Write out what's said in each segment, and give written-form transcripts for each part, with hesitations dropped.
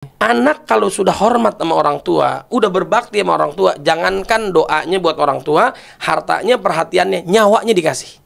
Anak kalau sudah hormat sama orang tua, udah berbakti sama orang tua, jangankan doanya buat orang tua, hartanya, perhatiannya, nyawanya dikasih.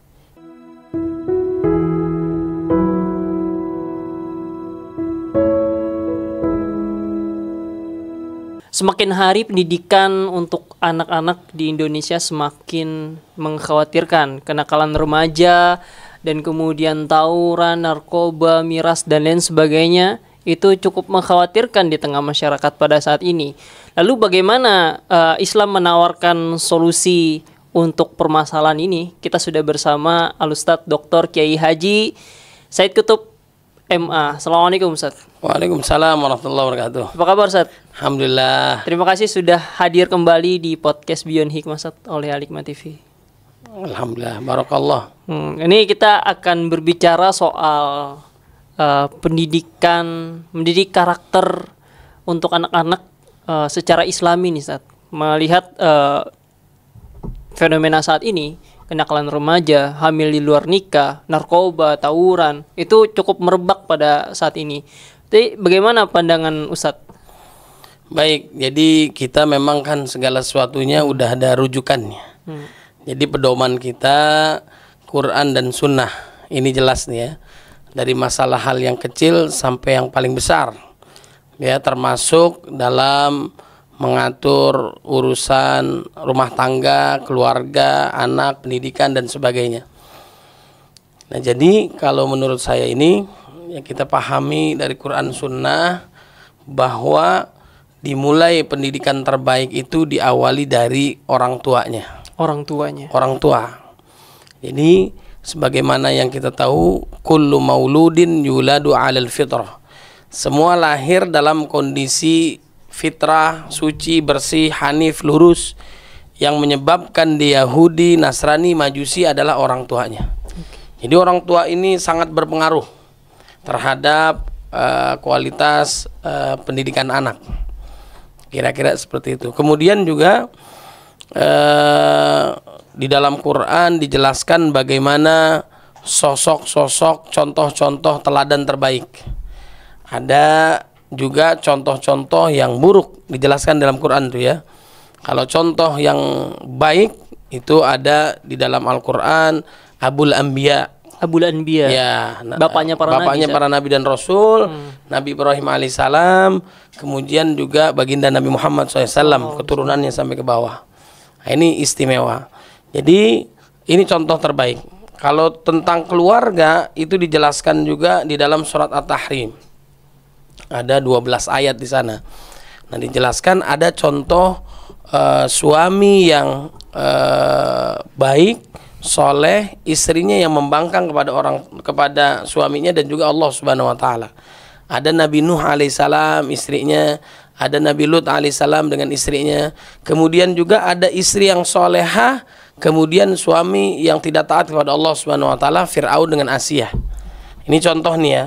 Semakin hari pendidikan untuk anak-anak di Indonesia semakin mengkhawatirkan. Kenakalan remaja dan kemudian tawuran, narkoba, miras dan lain sebagainya itu cukup mengkhawatirkan di tengah masyarakat pada saat ini. Lalu bagaimana Islam menawarkan solusi untuk permasalahan ini? Kita sudah bersama Al-Ustadz Dr. Kiai Haji Said Qutub MA. Assalamualaikum Ustadz. Waalaikumsalam warahmatullahi wabarakatuh. Apa kabar Ustadz? Alhamdulillah. Terima kasih sudah hadir kembali di podcast Beyond Hikmah Ustadz oleh Al-Hikmah TV. Alhamdulillah, barakallah. Ini kita akan berbicara soal mendidik karakter untuk anak-anak secara Islami nih Ustadz. Melihat fenomena saat ini, kenakalan remaja, hamil di luar nikah, narkoba, tawuran, itu cukup merebak pada saat ini. Jadi bagaimana pandangan Ustadz? Baik, jadi kita memang kan segala sesuatunya udah ada rujukannya. Jadi pedoman kita Quran dan Sunnah. Ini jelas nih ya. Dari masalah hal yang kecil sampai yang paling besar. Ya, termasuk dalam mengatur urusan rumah tangga, keluarga, anak, pendidikan dan sebagainya. Nah, jadi kalau menurut saya ini ya kita pahami dari Quran Sunnah bahwa dimulai pendidikan terbaik itu diawali dari orang tuanya. Orang tuanya. Orang tua. Jadi sebagaimana yang kita tahu, kullu mauludin yuladu 'alal fitrah. Semua lahir dalam kondisi fitrah, suci, bersih, hanif, lurus. Yang menyebabkan dia Yahudi, Nasrani, Majusi adalah orang tuanya. Jadi orang tua ini sangat berpengaruh terhadap kualitas pendidikan anak. Kira-kira seperti itu. Kemudian juga di dalam Quran dijelaskan bagaimana sosok-sosok, contoh-contoh teladan terbaik. Ada juga contoh-contoh yang buruk dijelaskan dalam Quran tuh ya. Kalau contoh yang baik itu ada di dalam Al-Quran, Abul Anbiya. Abul Anbiya. Ya, bapaknya para nabi dan rasul, Nabi Ibrahim alaihissalam, kemudian juga baginda Nabi Muhammad SAW, keturunannya sampai ke bawah. Nah, ini istimewa. Jadi ini contoh terbaik. Kalau tentang keluarga itu dijelaskan juga di dalam surat At-Tahrim. Ada 12 ayat di sana. Nah, dijelaskan ada contoh suami yang baik, soleh, istrinya yang membangkang kepada suaminya dan juga Allah Subhanahu wa taala. Ada Nabi Nuh alaihissalam istrinya, ada Nabi Lut alaihissalam dengan istrinya. Kemudian juga ada istri yang solehah, kemudian suami yang tidak taat kepada Allah Subhanahu wa taala, Fir'aun dengan Asiyah. Ini contoh nih ya.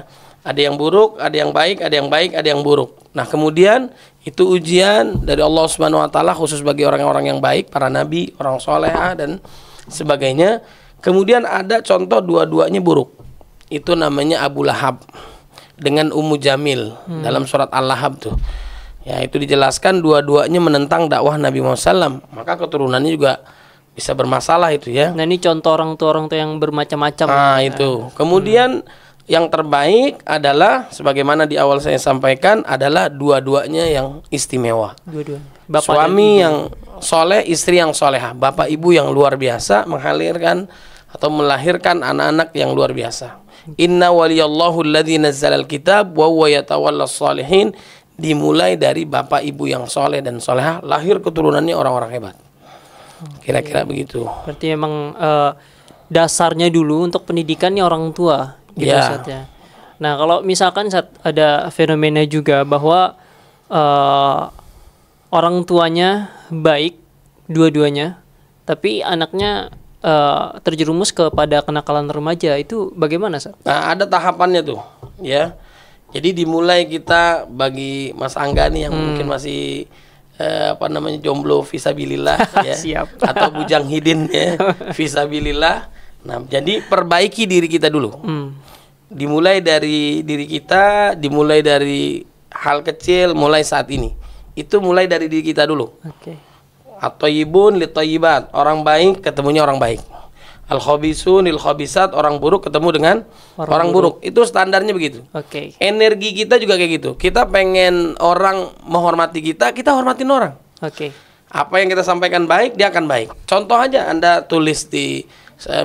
Ada yang buruk, ada yang baik, ada yang baik, ada yang buruk. Nah, kemudian itu ujian dari Allah Subhanahu wa taala khusus bagi orang-orang yang baik, para nabi, orang solehah dan sebagainya. Kemudian ada contoh dua-duanya buruk. Itu namanya Abu Lahab dengan Ummu Jamil dalam surat Al-Lahab tuh. Ya, itu dijelaskan dua-duanya menentang dakwah Nabi Muhammad SAW. Maka keturunannya juga bisa bermasalah itu ya. Nah, ini contoh orang tua yang bermacam-macam. Nah, itu. Kemudian yang terbaik adalah sebagaimana di awal saya sampaikan adalah dua-duanya yang istimewa. Dua-duanya. Suami yang soleh, istri yang solehah, bapak ibu yang luar biasa melahirkan anak-anak yang luar biasa. Inna waliyallahu alladzi nazzalal kitab wa huwa yatawallas shalihin. Dimulai dari bapak ibu yang soleh dan solehah, lahir keturunannya orang-orang hebat. Kira-kira begitu. Berarti memang dasarnya dulu untuk pendidikannya orang tua gitu ya. Ustadz ya. Nah, kalau misalkan ada fenomena juga bahwa orang tuanya baik dua-duanya, tapi anaknya terjerumus kepada kenakalan remaja, itu bagaimana Ustadz? Nah, ada tahapannya tuh ya. Jadi dimulai kita bagi Mas Angga nih yang mungkin masih jomblo fisabilillah ya. Siap. Atau bujang hidin ya fisabilillah. Nah, jadi perbaiki diri kita dulu. Dimulai dari diri kita, dimulai dari hal kecil mulai saat ini. Itu mulai dari diri kita dulu. Oke. At-thayyibun lit-thayyibat, orang baik ketemunya orang baik. Al-khabisun lil-khabisat, orang buruk ketemu dengan orang buruk. Itu standarnya begitu. Oke. Energi kita juga kayak gitu. Kita pengen orang menghormati kita, kita hormatin orang. Oke. Apa yang kita sampaikan baik, dia akan baik. Contoh aja, Anda tulis di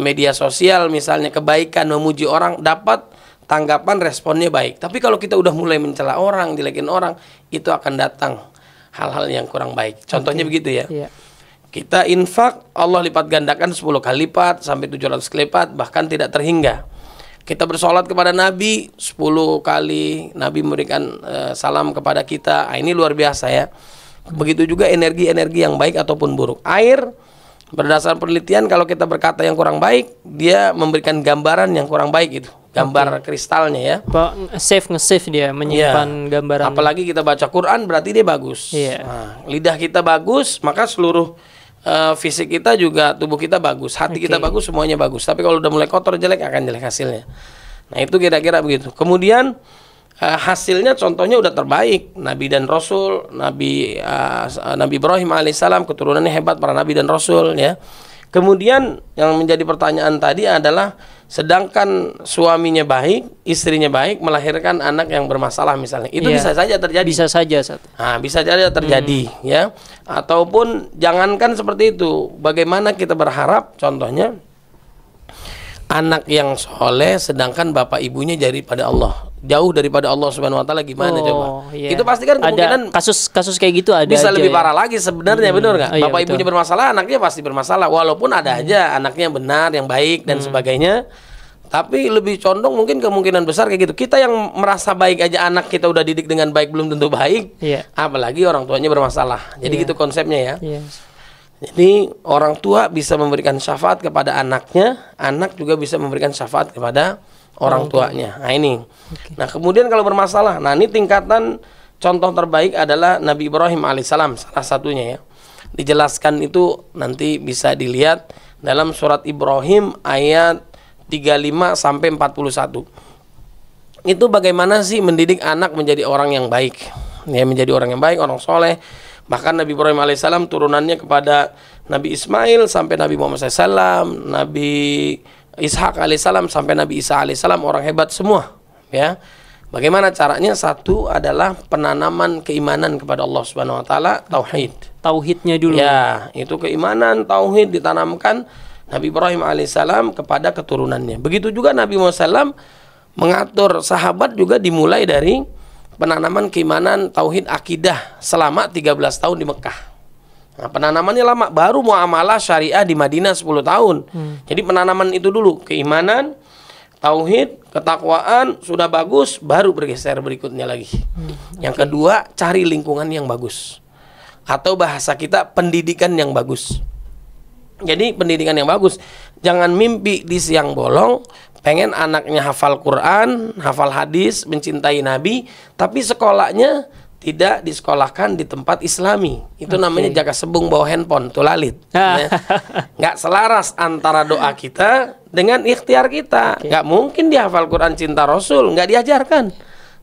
media sosial misalnya kebaikan, memuji orang, dapat tanggapan, responnya baik. Tapi kalau kita udah mulai mencela orang, jelekin orang, itu akan datang hal-hal yang kurang baik. Contohnya begitu ya. Iya. Kita infak, Allah lipat gandakan 10 kali lipat sampai 700 kali lipat, bahkan tidak terhingga. Kita bersolat kepada Nabi 10 kali, Nabi memberikan salam kepada kita. Ini luar biasa ya. Begitu juga energi-energi yang baik ataupun buruk. Air, berdasarkan penelitian, kalau kita berkata yang kurang baik, dia memberikan gambaran yang kurang baik itu. Gambar kristalnya ya. Nge-save dia, menyimpan gambaran. Apalagi kita baca Quran berarti dia bagus. Nah, lidah kita bagus, maka seluruh fisik kita juga, tubuh kita bagus, hati kita bagus, semuanya bagus. Tapi kalau udah mulai kotor, jelek, akan jelek hasilnya. Nah itu kira-kira begitu. Kemudian hasilnya contohnya udah terbaik. Nabi dan Rasul, Nabi Ibrahim alaihissalam, keturunannya hebat para Nabi dan Rasul ya. Kemudian yang menjadi pertanyaan tadi adalah, sedangkan suaminya baik, istrinya baik, melahirkan anak yang bermasalah misalnya, itu bisa saja terjadi. Bisa saja. Nah, bisa saja terjadi ya. Ataupun jangankan seperti itu, bagaimana kita berharap contohnya anak yang soleh sedangkan bapak ibunya jauh daripada Allah Subhanahu wa taala, gimana coba? Iya. Itu pasti kan kemungkinan ada kasus kayak gitu ada bisa aja, lebih parah lagi sebenarnya, benar nggak? Iya, Bapak betul. ibunya bermasalah, anaknya pasti bermasalah. Walaupun ada aja anaknya benar, yang baik dan sebagainya. Tapi lebih condong mungkin kemungkinan besar kayak gitu. Kita yang merasa baik aja, anak kita udah didik dengan baik belum tentu baik. Iya. Apalagi orang tuanya bermasalah. Jadi gitu konsepnya ya. Iya. Jadi orang tua bisa memberikan syafaat kepada anaknya, anak juga bisa memberikan syafaat kepada orang tuanya. Nah ini. Nah kemudian kalau bermasalah, nah ini tingkatan contoh terbaik adalah Nabi Ibrahim alaihissalam, salah satunya ya. Dijelaskan itu nanti bisa dilihat dalam surat Ibrahim ayat 35 sampai 41. Itu bagaimana sih mendidik anak menjadi orang yang baik, ya, menjadi orang yang baik, orang soleh. Bahkan Nabi Ibrahim alaihissalam turunannya kepada Nabi Ismail sampai Nabi Muhammad SAW, Nabi Ishak alaihissalam sampai Nabi Isa alaihissalam, orang hebat semua ya. Bagaimana caranya? Satu adalah penanaman keimanan kepada Allah Subhanahu wa taala, tauhid. Tauhidnya dulu. Ya, itu keimanan, tauhid ditanamkan Nabi Ibrahim alaihissalam kepada keturunannya. Begitu juga Nabi Muhammad SAW mengatur sahabat juga dimulai dari penanaman keimanan, tauhid, akidah selama 13 tahun di Mekah. Nah, penanamannya lama, baru muamalah syariah di Madinah 10 tahun. Jadi penanaman itu dulu, keimanan, tauhid, ketakwaan sudah bagus, baru bergeser berikutnya lagi. Yang kedua, cari lingkungan yang bagus. Atau bahasa kita, pendidikan yang bagus. Jadi pendidikan yang bagus. Jangan mimpi di siang bolong pengen anaknya hafal Quran, hafal hadis, mencintai Nabi, tapi sekolahnya tidak disekolahkan di tempat Islami. Itu namanya jaga sebung bawa handphone, tuh lalit. Ya. Nggak selaras antara doa kita dengan ikhtiar kita. Nggak mungkin dia hafal Quran, cinta Rasul, nggak diajarkan.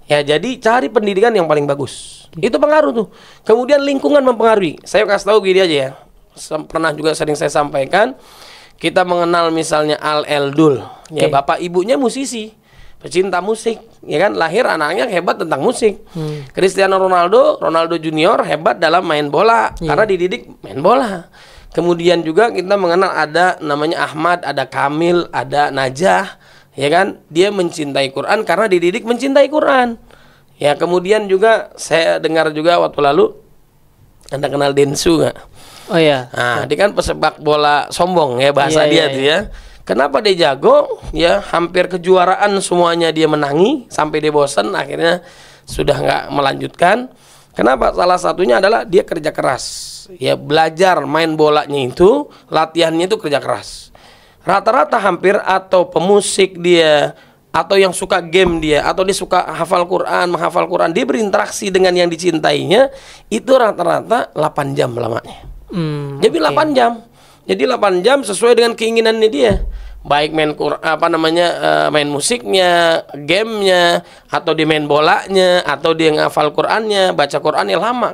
Ya, jadi cari pendidikan yang paling bagus. Itu pengaruh tuh. Kemudian lingkungan mempengaruhi. Saya kasih tahu gini aja ya. Pernah juga sering saya sampaikan, kita mengenal misalnya Al Eldul, ya bapak ibunya musisi, pecinta musik, ya kan, lahir anaknya hebat tentang musik. Cristiano Ronaldo Junior hebat dalam main bola karena dididik main bola. Kemudian juga kita mengenal ada namanya Ahmad, ada Kamil, ada Najah, ya kan, dia mencintai Quran karena dididik mencintai Quran. Ya, kemudian juga saya dengar juga waktu lalu, Anda kenal Densu nggak? Oh iya. Nah, dia kan pesepak bola sombong ya bahasa dia tuh ya. Kenapa dia jago? Ya, hampir kejuaraan semuanya dia menangi sampai dia bosan, akhirnya sudah nggak melanjutkan. Kenapa? Salah satunya adalah dia kerja keras. Ya, belajar main bolanya itu, latihannya itu kerja keras. Rata-rata hampir atau pemusik dia, atau yang suka game dia, atau dia suka hafal Quran, menghafal Quran, dia berinteraksi dengan yang dicintainya, itu rata-rata 8 jam lamanya. Jadi 8 jam. Jadi 8 jam sesuai dengan keinginannya dia. baik main main musiknya, gamenya, atau dia main bolanya, atau dia ngafal Qur'annya, baca Qur'annya lama.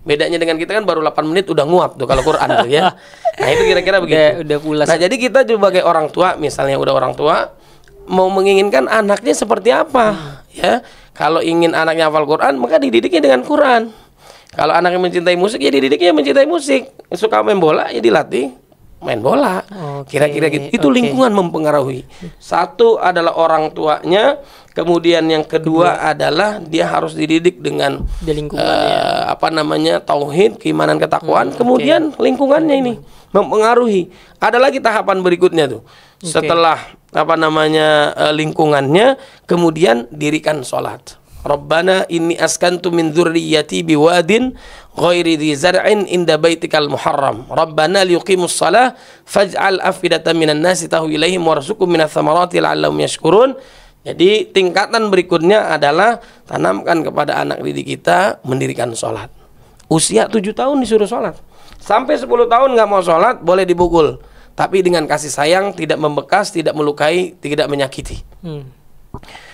Bedanya dengan kita kan baru 8 menit udah nguap tuh kalau Quran tuh ya. Nah itu kira-kira begitu. Udah pulas. Nah jadi kita sebagai orang tua, misalnya udah orang tua, mau menginginkan anaknya seperti apa, ya? Kalau ingin anaknya hafal Quran, maka dididiknya dengan Quran. Kalau anaknya mencintai musik, ya dididiknya mencintai musik. Suka main bola, ya dilatih main bola. Kira-kira gitu. Itu lingkungan mempengaruhi. Satu adalah orang tuanya, kemudian yang kedua adalah dia harus dididik dengan tauhid, keimanan, ketakwaan. Kemudian lingkungannya ini mempengaruhi. Ada lagi tahapan berikutnya tuh. Setelah lingkungannya, kemudian dirikan sholat. Rabbana inni askantu min dzurriyyati biwadin ghairi dzi zar'in inda baitikal muharram. Rabbana liyuqimus shalah faj'al afidatan minan nasi tahwi ilaihim warzuqhum minats tsamarati la'allahum yashkurun. Jadi tingkatan berikutnya adalah tanamkan kepada anak didik kita mendirikan sholat. Usia 7 tahun disuruh sholat. Sampai 10 tahun nggak mau sholat boleh dipukul. Tapi dengan kasih sayang, tidak membekas, tidak melukai, tidak menyakiti.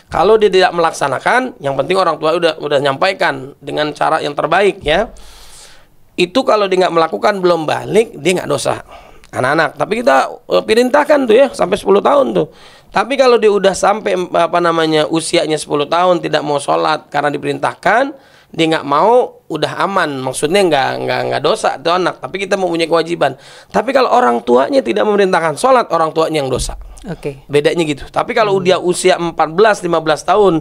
Kalau dia tidak melaksanakan, yang penting orang tua udah nyampaikan dengan cara yang terbaik ya. Itu kalau dia nggak melakukan belum balik, dia nggak dosa. Anak-anak. Tapi kita perintahkan tuh ya sampai 10 tahun tuh. Tapi kalau dia udah sampai usianya 10 tahun tidak mau sholat karena diperintahkan, dia nggak mau, udah aman. Maksudnya nggak dosa itu anak. Tapi kita mempunyai kewajiban. Tapi kalau orang tuanya tidak memerintahkan sholat, orang tuanya yang dosa. Bedanya gitu. Tapi kalau dia usia 14-15 tahun,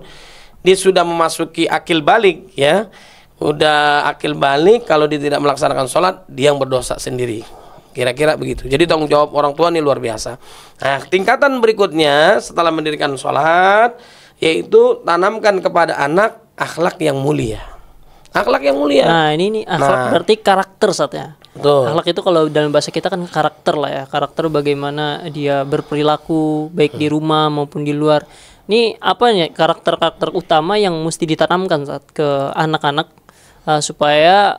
dia sudah memasuki akil balik ya. Udah akil balik, kalau dia tidak melaksanakan sholat, dia yang berdosa sendiri. Kira-kira begitu. Jadi tanggung jawab orang tua ini luar biasa. Nah, tingkatan berikutnya setelah mendirikan sholat, yaitu tanamkan kepada anak akhlak yang mulia. Akhlak yang mulia. Nah ini akhlak berarti karakter saatnya. Betul. Akhlak itu kalau dalam bahasa kita kan karakter lah ya. Karakter bagaimana dia berperilaku baik di rumah maupun di luar. Ini apa ya karakter-karakter utama yang mesti ditanamkan saat ke anak-anak supaya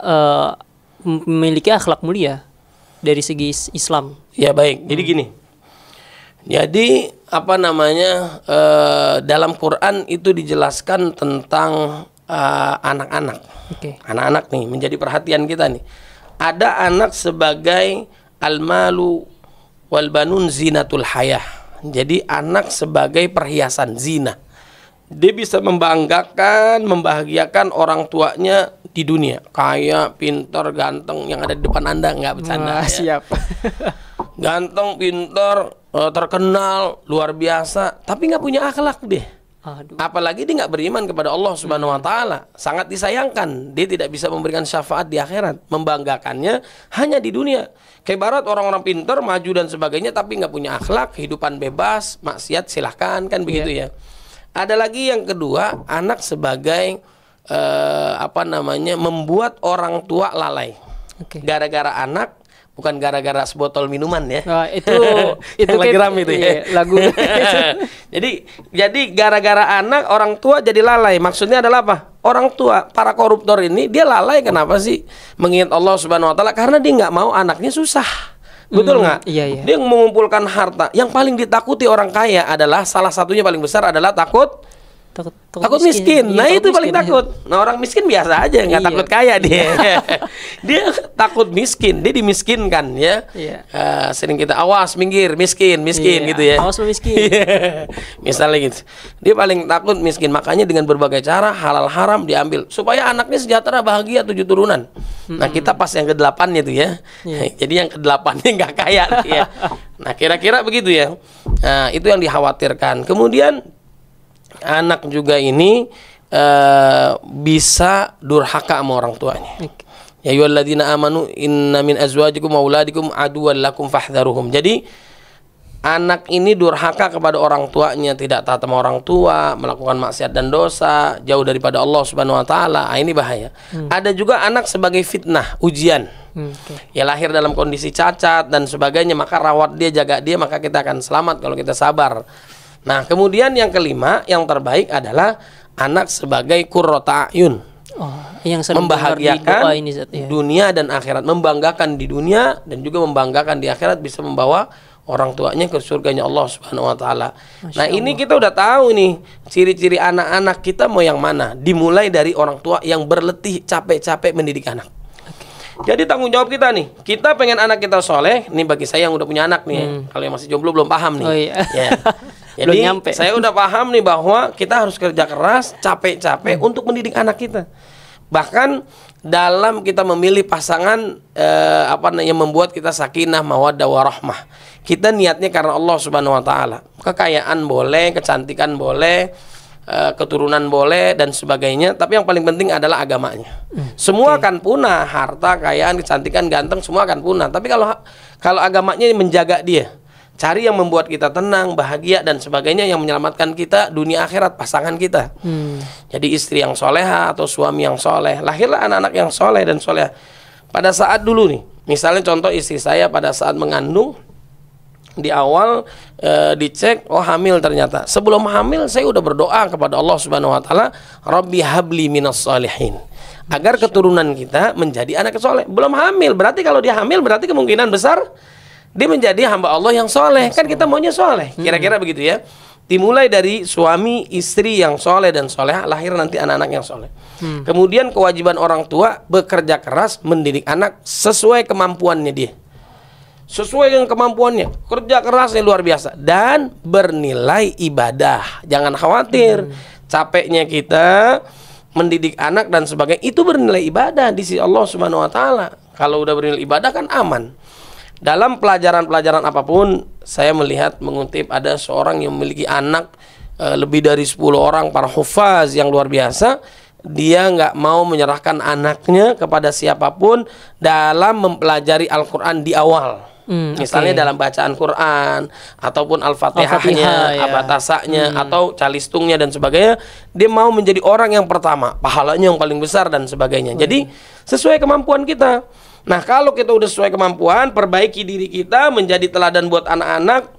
memiliki akhlak mulia dari segi Islam. Ya baik. Jadi gini. Jadi dalam Quran itu dijelaskan tentang anak-anak. Anak-anak nih menjadi perhatian kita nih. Ada anak sebagai al-malu wal banun zinatul hayah. Jadi anak sebagai perhiasan zina. Dia bisa membanggakan, membahagiakan orang tuanya di dunia. Kaya, pintar, ganteng, yang ada di depan Anda nggak bercanda. Siap. Ganteng, pintar, terkenal, luar biasa, tapi nggak punya akhlak deh. Apalagi dia nggak beriman kepada Allah Subhanahu Wa Taala, sangat disayangkan. Dia tidak bisa memberikan syafaat di akhirat, membanggakannya hanya di dunia. Kayak barat orang-orang pintar, maju dan sebagainya, tapi nggak punya akhlak, kehidupan bebas, maksiat silahkan kan begitu ya. Ada lagi yang kedua, anak sebagai membuat orang tua lalai. Gara-gara anak, bukan gara-gara sebotol minuman ya. Itu lagi rame itu ya. Lagu. jadi gara-gara anak orang tua jadi lalai. Maksudnya adalah apa? Orang tua, para koruptor ini dia lalai kenapa sih? Mengingat Allah Subhanahu Wa Taala karena dia nggak mau anaknya susah. Betul nggak? Iya. Dia mengumpulkan harta. Yang paling ditakuti orang kaya adalah salah satunya paling besar adalah takut miskin. Nah itu paling takut. Nah orang miskin biasa aja, nggak takut kaya dia. Dia takut miskin, dia dimiskinkan ya. Sering kita awas minggir miskin gitu ya. Awas miskin. Misalnya gitu. Dia paling takut miskin, makanya dengan berbagai cara halal haram diambil supaya anaknya sejahtera bahagia 7 turunan. Nah kita pas yang ke-8-nya tuh ya. Jadi yang ke-8-nya nggak kaya ya. Nah kira-kira begitu ya. Nah itu yang dikhawatirkan. Kemudian anak juga ini bisa durhaka sama orang tuanya. Ya ayyuhalladzina amanu inna min azwajikum wa auladikum aduwwan lakum fahdharuhum. Jadi anak ini durhaka kepada orang tuanya, tidak taat sama orang tua, melakukan maksiat dan dosa, jauh daripada Allah Subhanahu Wa Taala. Ini bahaya. Ada juga anak sebagai fitnah, ujian. Ya lahir dalam kondisi cacat dan sebagainya, maka rawat dia, jaga dia, maka kita akan selamat kalau kita sabar. Nah, kemudian yang kelima, yang terbaik adalah anak sebagai qurrata ayun. Yang membahagiakan dunia dan akhirat, membanggakan di dunia dan juga membanggakan di akhirat, bisa membawa orang tuanya ke surganya Allah Subhanahu wa taala. Nah, ini kita udah tahu nih ciri-ciri anak-anak kita mau yang mana. Dimulai dari orang tua yang berletih capek-capek mendidik anak. Jadi tanggung jawab kita nih, kita pengen anak kita soleh. Nih bagi saya yang udah punya anak nih, kalau yang masih jomblo belum paham nih. Oh iya. Ya. Jadi saya udah paham nih bahwa kita harus kerja keras, capek-capek untuk mendidik anak kita. Bahkan dalam kita memilih pasangan, yang membuat kita sakinah, mawaddah, warahmah. Kita niatnya karena Allah Subhanahu wa taala. Kekayaan boleh, kecantikan boleh, keturunan boleh dan sebagainya, tapi yang paling penting adalah agamanya. Semua akan punah, harta, kekayaan, kecantikan, ganteng semua akan punah. Tapi kalau agamanya menjaga dia, cari yang membuat kita tenang, bahagia dan sebagainya, yang menyelamatkan kita dunia akhirat, pasangan kita. Jadi istri yang soleha atau suami yang soleh, lahirlah anak-anak yang soleh dan soleha. Pada saat dulu nih, misalnya contoh istri saya pada saat mengandung, di awal dicek, oh hamil ternyata. Sebelum hamil saya udah berdoa kepada Allah Subhanahu wa taala, Rabbi habli minas sholihin, agar keturunan kita menjadi anak soleh. Belum hamil, berarti kalau dia hamil berarti kemungkinan besar dia menjadi hamba Allah yang soleh. Kan kita maunya soleh, kira-kira begitu ya. Dimulai dari suami istri yang soleh dan soleh, lahir nanti anak-anak yang soleh. Kemudian kewajiban orang tua bekerja keras mendidik anak sesuai kemampuannya dia, sesuai dengan kemampuannya, kerja kerasnya luar biasa dan bernilai ibadah. Jangan khawatir, capeknya kita mendidik anak dan sebagainya itu bernilai ibadah di sisi Allah Subhanahu wa taala. Kalau udah bernilai ibadah kan aman. Dalam pelajaran-pelajaran apapun, saya melihat mengutip ada seorang yang memiliki anak lebih dari 10 orang para hufaz yang luar biasa. Dia nggak mau menyerahkan anaknya kepada siapapun dalam mempelajari Al-Quran di awal. Misalnya dalam bacaan Quran ataupun Al-Fatihahnya, Abatasanya, atau calistungnya dan sebagainya, dia mau menjadi orang yang pertama, pahalanya yang paling besar dan sebagainya. Jadi sesuai kemampuan kita. Nah, kalau kita udah sesuai kemampuan, perbaiki diri kita menjadi teladan buat anak-anak,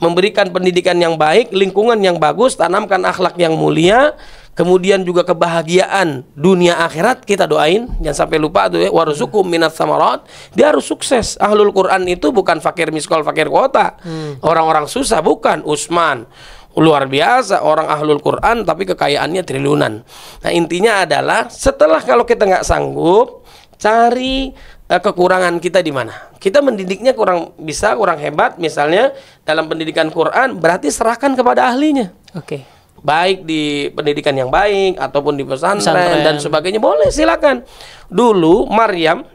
memberikan pendidikan yang baik, lingkungan yang bagus, tanamkan akhlak yang mulia, kemudian juga kebahagiaan dunia akhirat kita doain. Jangan sampai lupa tuh ya, warzuqhum minas samarat. Dia harus sukses. Ahlul Quran itu bukan fakir miskol, fakir kuota. Orang-orang susah bukan. Utsman luar biasa orang ahlul Quran tapi kekayaannya triliunan. Nah, intinya adalah setelah kalau kita nggak sanggup, cari kekurangan kita di mana. Kita mendidiknya kurang bisa, kurang hebat misalnya dalam pendidikan Quran, berarti serahkan kepada ahlinya. Baik di pendidikan yang baik ataupun di pesantren dan sebagainya, boleh, silakan. Dulu Maryam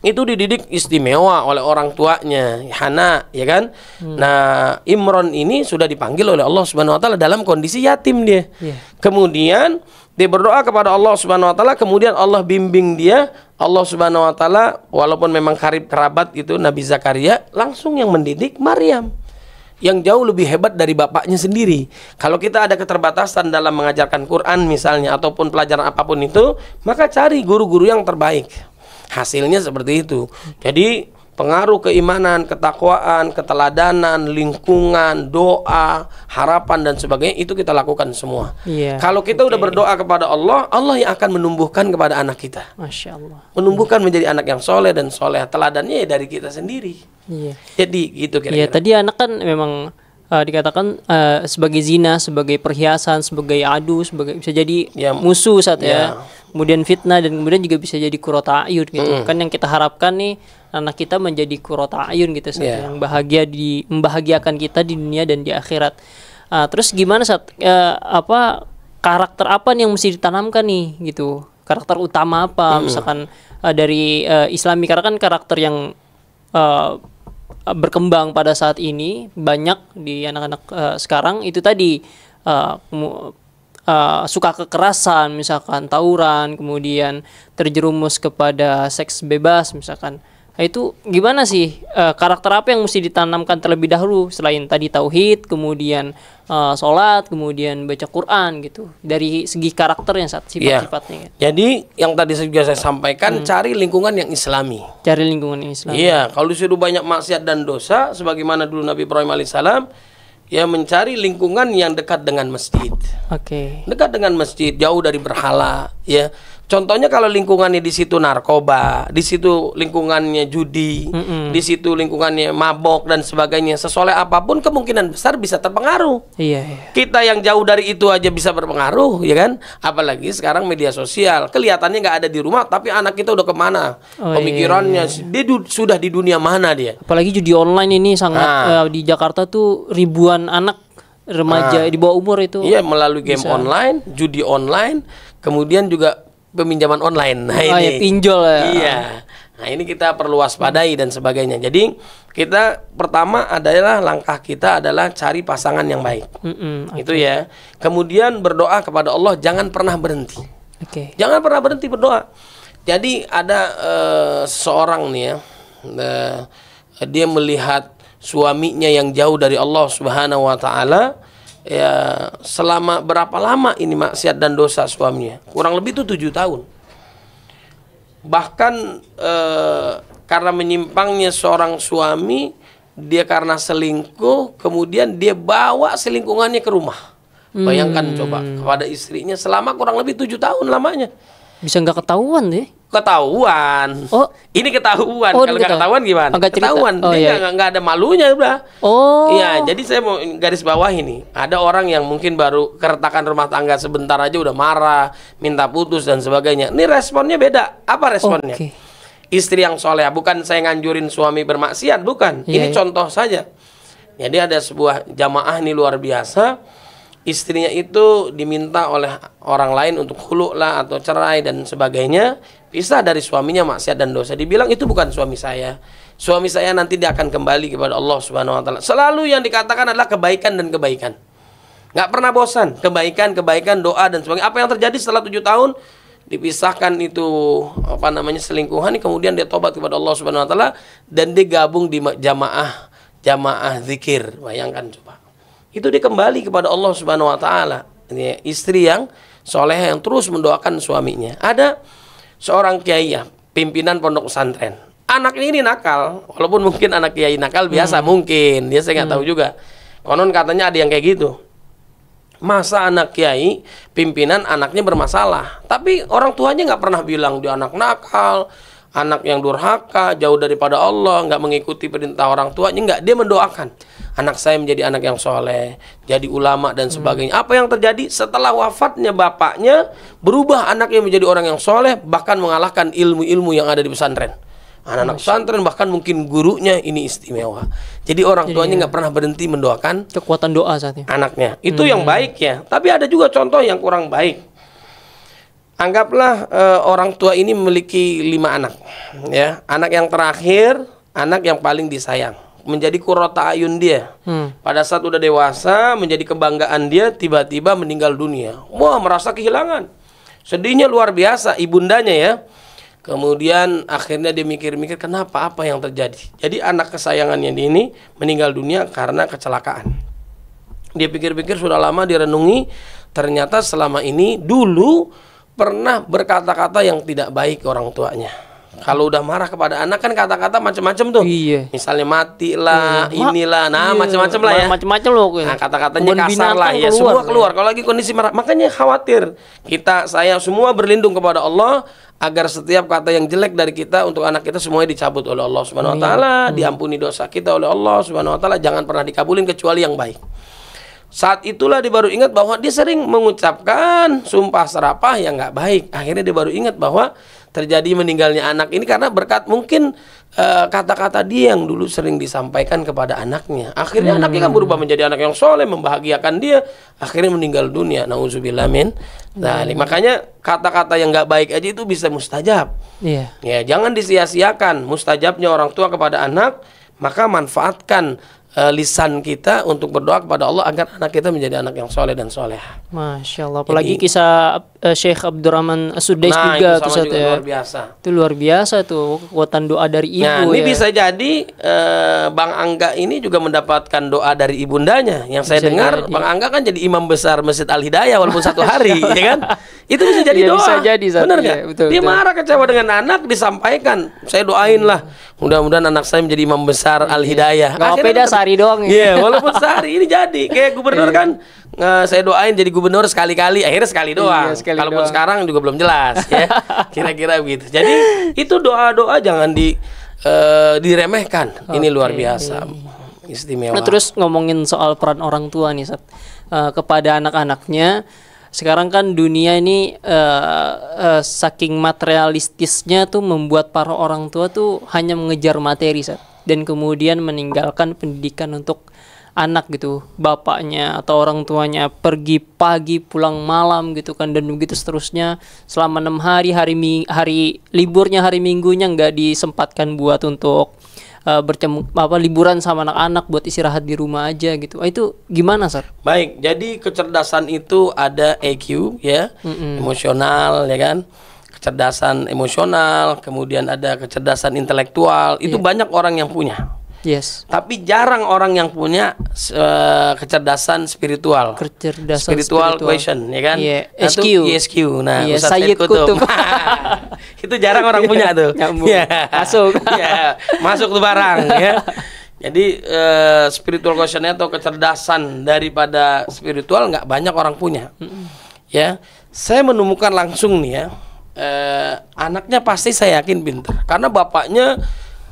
itu dididik istimewa oleh orang tuanya, Hana, ya kan? Nah, Imron ini sudah dipanggil oleh Allah Subhanahu wa taala dalam kondisi yatim dia. Kemudian dia berdoa kepada Allah Subhanahu wa taala, kemudian Allah bimbing dia. Allah Subhanahu wa taala walaupun memang karib kerabat itu Nabi Zakaria, langsung yang mendidik Maryam, yang jauh lebih hebat dari bapaknya sendiri. Kalau kita ada keterbatasan dalam mengajarkan Quran misalnya ataupun pelajaran apapun itu, maka cari guru-guru yang terbaik. Hasilnya seperti itu. Jadi pengaruh keimanan, ketakwaan, keteladanan, lingkungan, doa, harapan dan sebagainya itu kita lakukan semua. Kalau kita udah berdoa kepada Allah, Allah yang akan menumbuhkan kepada anak kita. Masya Allah. Menumbuhkan menjadi anak yang soleh dan soleh. Teladannya ya dari kita sendiri. Jadi gitu kira-kira. Tadi anak kan memang dikatakan sebagai zina, sebagai perhiasan, sebagai adu, sebagai bisa jadi musuh saat ya. Kemudian fitnah dan kemudian juga bisa jadi qurrata ayun gitu. Kan yang kita harapkan nih anak kita menjadi qurrata ayun gitu, yang bahagia membahagiakan kita di dunia dan di akhirat. Terus gimana saat karakter apa nih yang mesti ditanamkan nih gitu? Karakter utama apa misalkan dari Islami, karena kan karakter yang berkembang pada saat ini banyak di anak-anak sekarang itu tadi suka kekerasan, misalkan tawuran, kemudian terjerumus kepada seks bebas misalkan. Nah, itu gimana sih karakter apa yang mesti ditanamkan terlebih dahulu selain tadi tauhid, kemudian sholat, kemudian baca Quran gitu, dari segi karakternya sifat-sifatnya. Jadi yang tadi juga saya sampaikan, cari lingkungan yang Islami. Cari lingkungan yang Islami. Iya, kalau disuruh banyak maksiat dan dosa, sebagaimana dulu Nabi Ibrahim alaihissalam, ya mencari lingkungan yang dekat dengan masjid. Dekat dengan masjid, jauh dari berhala, ya. Contohnya kalau lingkungannya di situ narkoba, di situ lingkungannya judi, di situ lingkungannya mabok dan sebagainya, sesoleh apapun kemungkinan besar bisa terpengaruh. Iya, iya. Kita yang jauh dari itu aja bisa berpengaruh, ya kan? Apalagi sekarang media sosial, kelihatannya nggak ada di rumah, tapi anak kita udah kemana? Pemikirannya, dia sudah di dunia mana dia? Apalagi judi online ini sangat di Jakarta tuh ribuan anak remaja di bawah umur itu. Iya, melalui game online, judi online, kemudian juga peminjaman online. Nah, ini ya, pinjol ya. Iya. Nah, ini kita perlu waspadai dan sebagainya. Jadi, kita pertama adalah langkah kita adalah cari pasangan yang baik. Itu ya. Kemudian berdoa kepada Allah, jangan pernah berhenti. Jangan pernah berhenti berdoa. Jadi ada seorang nih ya, dia melihat suaminya yang jauh dari Allah Subhanahu wa taala. Ya, selama berapa lama ini maksiat dan dosa suaminya? Kurang lebih itu 7 tahun. Bahkan karena menyimpangnya seorang suami, dia karena selingkuh, kemudian dia bawa selingkuhannya ke rumah. Bayangkan coba, kepada istrinya selama kurang lebih 7 tahun lamanya. Bisa nggak ketahuan deh? Ketahuan. Oh, ini ketahuan. Oh, kalau nggak ketahuan gimana? Ketahuan. Dia nggak ada malunya udah. Oh. Iya, jadi saya mau garis bawah ini. Ada orang yang mungkin baru keretakan rumah tangga sebentar aja udah marah, minta putus dan sebagainya. Ini responnya beda. Apa responnya? Istri yang soleh. Bukan saya nganjurin suami bermaksiat, bukan. Ini contoh saja. Jadi ada sebuah jamaah ini luar biasa. Istrinya itu diminta oleh orang lain untuk khulu lah atau cerai dan sebagainya, pisah dari suaminya maksiat dan dosa. Dibilang itu bukan suami saya. Suami saya nanti dia akan kembali kepada Allah Subhanahu wa taala. Selalu yang dikatakan adalah kebaikan dan kebaikan. Nggak pernah bosan, kebaikan, doa dan sebagainya. Apa yang terjadi setelah 7 tahun dipisahkan itu selingkuhan, kemudian dia tobat kepada Allah Subhanahu wa taala dan dia gabung di jamaah zikir. Bayangkan coba. Itu dia kembali kepada Allah Subhanahu wa taala. Ini istri yang soleh yang terus mendoakan suaminya. Ada seorang kiai ya, pimpinan pondok pesantren. Anaknya ini nakal, walaupun mungkin anak kiai nakal biasa mungkin, dia saya nggak tahu juga. Konon katanya ada yang kayak gitu. Masa anak kiai pimpinan anaknya bermasalah, tapi orang tuanya nggak pernah bilang dia anak nakal, anak yang durhaka, jauh daripada Allah, nggak mengikuti perintah orang tuanya, nggak. Dia mendoakan anak saya menjadi anak yang soleh, jadi ulama dan sebagainya. Apa yang terjadi setelah wafatnya bapaknya, berubah anaknya menjadi orang yang soleh, bahkan mengalahkan ilmu-ilmu yang ada di pesantren. Anak-anak pesantren bahkan mungkin gurunya ini istimewa. Jadi orang tuanya nggak pernah berhenti mendoakan kekuatan doa saatnya anaknya. Itu yang baik ya. Tapi ada juga contoh yang kurang baik. Anggaplah orang tua ini memiliki 5 anak, ya. Anak yang terakhir, anak yang paling disayang, menjadi qurrata ayun dia. Pada saat udah dewasa, menjadi kebanggaan dia, tiba-tiba meninggal dunia. Wah, merasa kehilangan. Sedihnya luar biasa, ibundanya ya. Kemudian akhirnya dia mikir-mikir, kenapa, apa yang terjadi. Jadi anak kesayangannya ini meninggal dunia karena kecelakaan. Dia pikir-pikir sudah lama direnungi, ternyata selama ini dulu pernah berkata-kata yang tidak baik orang tuanya. Kalau udah marah kepada anak kan kata-kata macam-macam tuh. Iya. Misalnya mati lah, inilah, nah macam-macam lah ya. Macam-macam loh. Nah, kata-katanya kasar lah ya, semua keluar. Kalau lagi kondisi marah, makanya khawatir. Saya semua berlindung kepada Allah agar setiap kata yang jelek dari kita untuk anak kita semuanya dicabut oleh Allah Subhanahu wa taala, diampuni dosa kita oleh Allah Subhanahu wa taala, jangan pernah dikabulin kecuali yang baik. Saat itulah dia baru ingat bahwa dia sering mengucapkan sumpah serapah yang nggak baik. Akhirnya dia baru ingat bahwa terjadi meninggalnya anak ini karena berkat mungkin kata-kata dia yang dulu sering disampaikan kepada anaknya. Akhirnya anaknya kan berubah menjadi anak yang soleh, membahagiakan dia. Akhirnya meninggal dunia. Nauzubillah min dzalik. Makanya kata-kata yang nggak baik aja itu bisa mustajab. Iya. Ya, jangan disia-siakan mustajabnya orang tua kepada anak. Maka manfaatkan lisan kita untuk berdoa kepada Allah agar anak kita menjadi anak yang soleh dan soleh. Masya Allah. Apalagi kisah Syekh Abdurrahman As-Sudais juga itu tuh juga luar biasa. Itu luar biasa tuh kekuatan doa dari ibu. Nah, ini bisa jadi Bang Angga ini juga mendapatkan doa dari ibundanya. Yang saya dengar Bang Angga kan jadi imam besar Masjid Al Hidayah walaupun satu hari, ya kan? Itu bisa jadi Iya, doa. bisa jadi, Ustaz. Benar Iya, nggak? betul, Dia betul. marah kecewa dengan anak, disampaikan. Saya doain lah. Mudah-mudahan anak saya menjadi imam besar Al-Hidayah. Nggak Akhirnya beda sehari doang ya. Iya, walaupun sehari ini jadi. Kayak gubernur kan, saya doain jadi gubernur sekali-kali, akhirnya sekali doang. Iya, sekali Kalaupun doang. sekarang juga belum jelas ya. Kira-kira begitu. Jadi itu doa-doa jangan diremehkan. Ini luar biasa. Istimewa. Nah, terus ngomongin soal peran orang tua nih, Sat. Kepada anak-anaknya. Sekarang kan dunia ini saking materialistisnya tuh membuat para orang tua tuh hanya mengejar materi, Sat. Dan kemudian meninggalkan pendidikan untuk anak gitu. Bapaknya atau orang tuanya pergi pagi pulang malam gitu kan, dan begitu seterusnya selama 6 hari, hari liburnya, hari minggunya nggak disempatkan buat untuk liburan sama anak-anak, buat istirahat di rumah aja gitu. Itu gimana, Sat? Baik, jadi kecerdasan itu ada EQ ya, emosional ya kan, kecerdasan emosional, kemudian ada kecerdasan intelektual. Itu banyak orang yang punya. Yes. Tapi jarang orang yang punya kecerdasan spiritual. Kecerdasan spiritual question, ya kan? Iya, Nah, SQ. tuh ESQ. Nah, Iya, Ustaz Sayyid Said Kutub. Kutub. Itu jarang orang punya tuh. Nyambung. Iya. Masuk. Iya, masuk tuh barang ya. Jadi spiritual questionnya atau kecerdasan daripada spiritual nggak banyak orang punya. Ya, saya menemukan langsung nih ya, anaknya pasti saya yakin pintar karena bapaknya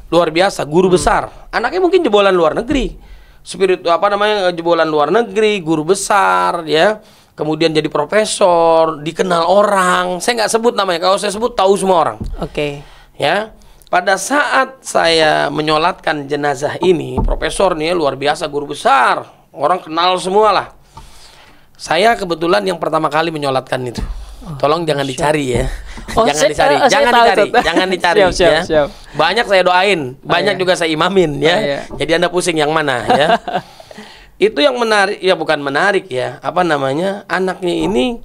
luar biasa, guru besar. Anaknya mungkin jebolan luar negeri, jebolan luar negeri, guru besar ya. Kemudian jadi profesor, dikenal orang. Saya nggak sebut namanya, kalau saya sebut tahu semua orang. Oke. Ya, pada saat saya menyolatkan jenazah ini, profesor nih luar biasa, guru besar, orang kenal semua lah. Saya kebetulan yang pertama kali menyolatkan itu. Tolong jangan dicari ya. Jangan dicari, jangan dicari Siap, ya. siap. Banyak saya doain, banyak juga saya imamin ya. iya. Jadi Anda pusing yang mana ya. Itu yang menarik, ya bukan menarik ya. Apa namanya? Anaknya ini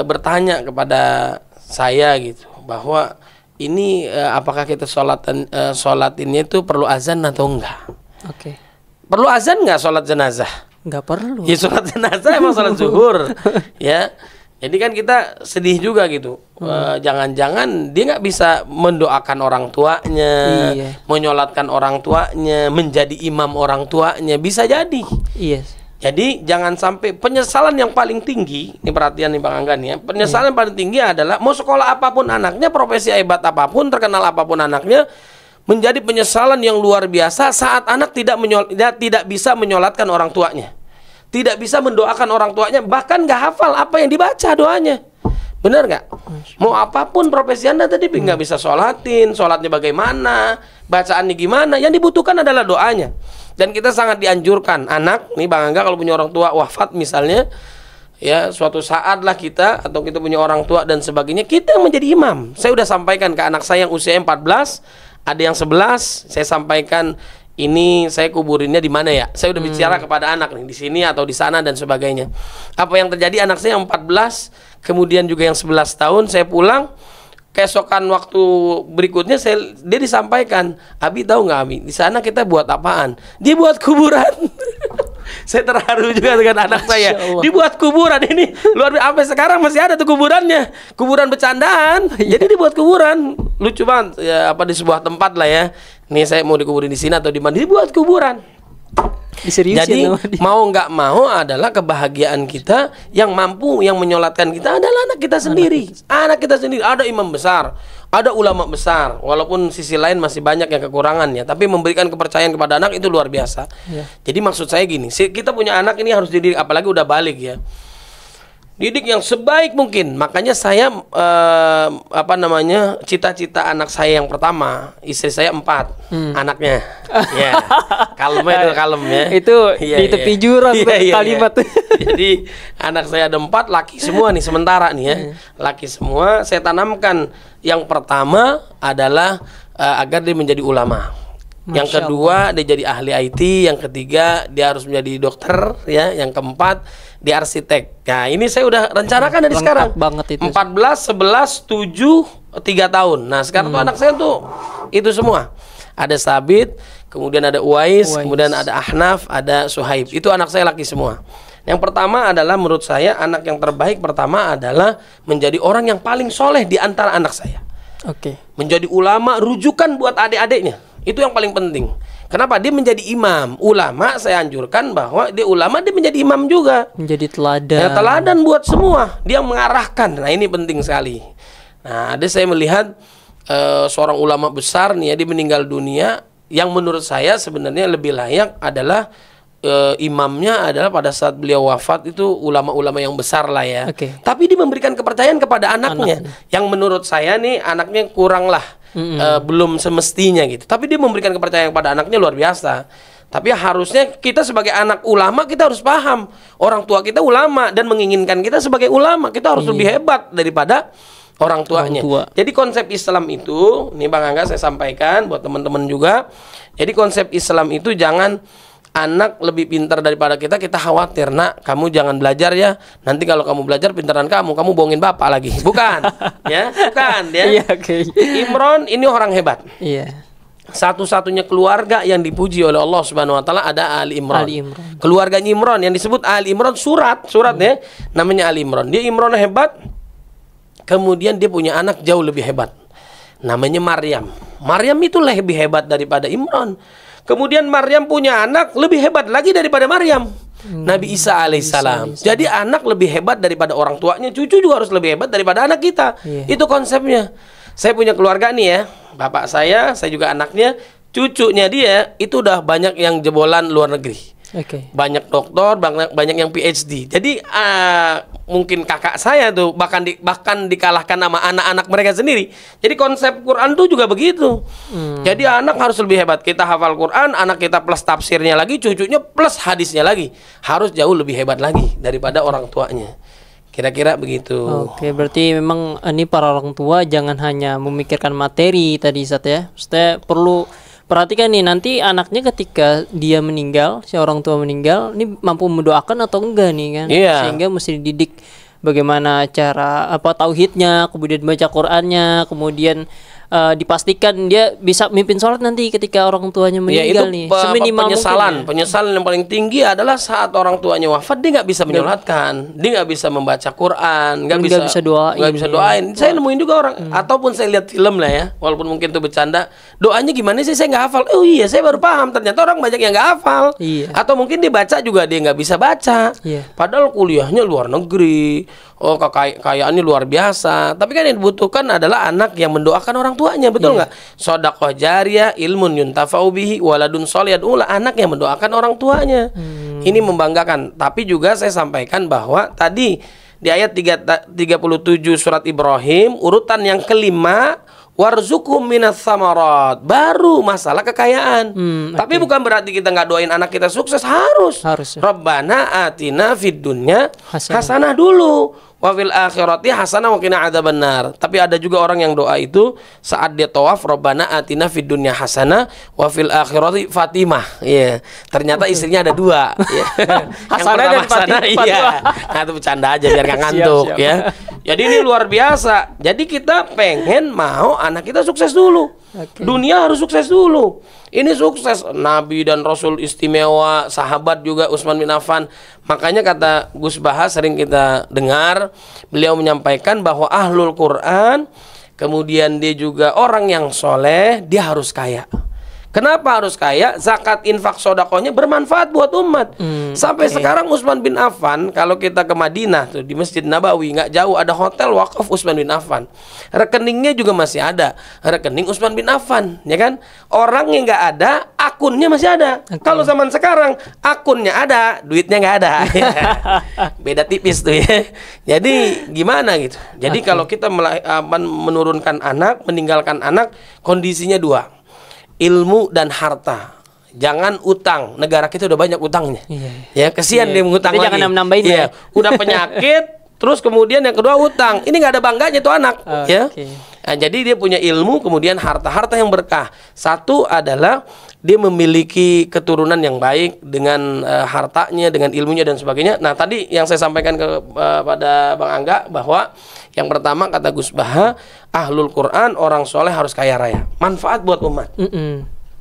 bertanya kepada saya gitu bahwa ini apakah kita sholatinnya itu perlu azan atau enggak? Oke. Perlu azan enggak sholat jenazah? Nggak perlu. Ya sholat jenazah emang sholat zuhur ya. Jadi kan kita sedih juga gitu. Jangan-jangan dia nggak bisa mendoakan orang tuanya, Iya. menyolatkan orang tuanya, menjadi imam orang tuanya, bisa jadi. Iya. Jadi jangan sampai penyesalan yang paling tinggi, ini perhatian nih Bang Anggan ya. Penyesalan yang paling tinggi adalah mau sekolah apapun anaknya, profesi hebat apapun, terkenal apapun anaknya, menjadi penyesalan yang luar biasa saat anak tidak bisa menyolatkan orang tuanya. Tidak bisa mendoakan orang tuanya, bahkan nggak hafal apa yang dibaca doanya. Benar nggak? Mau apapun profesi Anda tadi nggak bisa sholatin, sholatnya bagaimana, bacaannya gimana, yang dibutuhkan adalah doanya. Dan kita sangat dianjurkan anak, nih Bang Angga kalau punya orang tua wafat misalnya, ya suatu saat lah kita atau kita punya orang tua dan sebagainya, kita yang menjadi imam. Saya udah sampaikan ke anak saya yang usia 14, ada yang 11, saya sampaikan ini saya kuburinnya di mana ya? Saya udah bicara kepada anak nih, di sini atau di sana dan sebagainya. Apa yang terjadi, anak saya yang 14, kemudian juga yang 11 tahun, saya pulang, keesokan waktu berikutnya dia disampaikan, Abi tahu nggak Abi, di sana kita buat apaan? Dia buat kuburan. Saya terharu juga dengan anak saya. Dibuat kuburan ini luar biasa. Sampai sekarang masih ada tuh kuburannya, kuburan bercandaan. Jadi dibuat kuburan, lucu banget. Ya, apa di sebuah tempat lah ya. Nih saya mau dikuburin di sini atau di mana? Dibuat kuburan. Jadi mau nggak mau adalah kebahagiaan kita yang mampu, yang menyolatkan kita adalah anak kita sendiri. Anak kita sendiri. Ada imam besar, ada ulama besar. Walaupun sisi lain masih banyak yang kekurangan ya, tapi memberikan kepercayaan kepada anak itu luar biasa. Jadi maksud saya gini, kita punya anak ini harus dididik, apalagi udah balik ya. Didik yang sebaik mungkin. Makanya saya cita-cita anak saya yang pertama, istri saya 4 anaknya. Ya. Kalem ya. Itu di tepi jurang kalimat. Jadi anak saya ada 4, laki semua nih sementara nih ya. Laki semua. Saya tanamkan yang pertama adalah agar dia menjadi ulama. Yang kedua dia jadi ahli IT, yang ketiga dia harus menjadi dokter ya, yang keempat dia arsitek. Nah, ini saya udah rencanakan dari sekarang. Banget itu. 14, 11, 7, 3 tahun. Nah, sekarang tuh anak saya tuh itu semua. Ada Sabit, kemudian ada Uwais, kemudian ada Ahnaf, ada Suhaib. Itu anak saya laki semua. Yang pertama adalah menurut saya anak yang terbaik pertama adalah menjadi orang yang paling soleh di antara anak saya. Oke. Menjadi ulama rujukan buat adik-adiknya. Itu yang paling penting. Kenapa? Dia menjadi imam. Ulama saya anjurkan bahwa dia ulama, dia menjadi imam juga. Menjadi teladan. Ya, teladan buat semua. Dia mengarahkan. Nah, ini penting sekali. Nah, ada saya melihat seorang ulama besar nih ya, dia meninggal dunia, yang menurut saya sebenarnya lebih layak adalah imamnya adalah pada saat beliau wafat itu ulama-ulama yang besar lah ya. Oke. Tapi dia memberikan kepercayaan kepada anaknya. Yang menurut saya nih anaknya kurang lah, belum semestinya gitu. Tapi dia memberikan kepercayaan kepada anaknya luar biasa. Tapi harusnya kita sebagai anak ulama kita harus paham orang tua kita ulama dan menginginkan kita sebagai ulama kita harus lebih hebat daripada orang tuanya. Jadi konsep Islam itu, nih Bang Angga saya sampaikan buat teman-teman juga. Jadi konsep Islam itu jangan anak lebih pintar daripada kita khawatir, nak kamu jangan belajar ya. Nanti kalau kamu belajar pintaran kamu bohongin bapak lagi. Bukan, ya, bukan ya. Iya, oke. Imron ini orang hebat. Iya. Satu-satunya keluarga yang dipuji oleh Allah Subhanahu Wa Taala ada Ali Imran. Keluarganya Imran yang disebut Ali Imran surat ya, namanya Ali Imran. Dia Imran hebat. Kemudian dia punya anak jauh lebih hebat, namanya Maryam. Maryam itu lebih hebat daripada Imran. Kemudian Maryam punya anak lebih hebat lagi daripada Maryam, Nabi Isa alaihissalam. Jadi anak lebih hebat daripada orang tuanya, cucu juga harus lebih hebat daripada anak kita. Itu konsepnya. Saya punya keluarga nih ya, bapak saya juga anaknya, cucunya dia itu udah banyak yang jebolan luar negeri. Banyak doktor, banyak yang PhD. Jadi mungkin kakak saya tuh bahkan dikalahkan sama anak-anak mereka sendiri. Jadi konsep Quran tuh juga begitu. Jadi anak harus lebih hebat. Kita hafal Quran, anak kita plus tafsirnya lagi, cucunya plus hadisnya lagi. Harus jauh lebih hebat lagi daripada orang tuanya. Kira-kira begitu. Oke, berarti memang ini para orang tua jangan hanya memikirkan materi tadi Ustaz ya. Maksudnya perlu perhatikan nih nanti anaknya ketika dia meninggal, si orang tua meninggal, ini mampu mendoakan atau enggak nih kan? Sehingga mesti dididik bagaimana cara tauhidnya, kemudian baca Qur'annya, kemudian dipastikan dia bisa mimpin sholat nanti ketika orang tuanya meninggal nih. Seminimal penyesalan yang paling tinggi adalah saat orang tuanya wafat dia nggak bisa menyolatkan, dia nggak bisa membaca Quran, nggak bisa doain. Saya nemuin juga orang, ataupun saya lihat film lah ya, walaupun mungkin itu bercanda, doanya gimana sih saya nggak hafal. Oh iya, saya baru paham ternyata orang banyak yang nggak hafal. Atau mungkin dia baca juga dia nggak bisa baca. Padahal kuliahnya luar negeri, kekayaannya luar biasa. Tapi kan yang dibutuhkan adalah anak yang mendoakan orang tuanya, betul nggak? Sedekah jariyah, ilmun yuntafa'u bihi, waladun sholih yad'u, anak yang mendoakan orang tuanya. Ini membanggakan. Tapi juga saya sampaikan bahwa tadi di ayat 37 surat Ibrahim, urutan yang kelima, warzuqhum minas samarat, baru masalah kekayaan. Tapi bukan berarti kita nggak doain anak kita sukses, harus. Rabbana atina fid dunya hasanah dulu, wa fil akhirati hasanah wa qina adzabannar. Tapi ada juga orang yang doa itu saat dia tawaf, Rabbana atina fid dunya hasanah wa fil akhirati Fatimah. Ternyata istrinya ada dua. Hasanah dan Fatimah. Nah, itu bercanda aja biar nggak ngantuk ya. Jadi ini luar biasa. Jadi kita pengen mau anak kita sukses dulu. Dunia harus sukses dulu. Ini sukses, Nabi dan Rasul istimewa, sahabat juga Utsman bin Affan. Makanya kata Gus Baha sering kita dengar, beliau menyampaikan bahwa ahlul Quran, kemudian dia juga orang yang soleh, dia harus kaya. Kenapa harus kaya? Zakat, infak, sodakohnya bermanfaat buat umat. Sampai sekarang Utsman bin Affan, kalau kita ke Madinah tuh di Masjid Nabawi, nggak jauh ada hotel wakaf Utsman bin Affan. Rekeningnya juga masih ada, rekening Utsman bin Affan, ya kan? Orangnya nggak ada, akunnya masih ada. Kalau zaman sekarang akunnya ada, duitnya nggak ada. Beda tipis tuh ya. Jadi gimana gitu? Jadi kalau kita menurunkan anak, meninggalkan anak, kondisinya dua. Ilmu dan harta. Jangan utang. Negara kita udah banyak utangnya. Ya, kesian dia mengutang lagi. Jangan nambah-nambahin ya. Udah penyakit, terus kemudian yang kedua utang. Ini nggak ada bangganya tuh anak, ya. Nah, jadi dia punya ilmu, kemudian harta yang berkah. Satu adalah dia memiliki keturunan yang baik dengan hartanya, dengan ilmunya dan sebagainya. Nah, tadi yang saya sampaikan kepada Bang Angga bahwa yang pertama kata Gus Baha, ahlul Quran, orang soleh harus kaya raya, manfaat buat umat.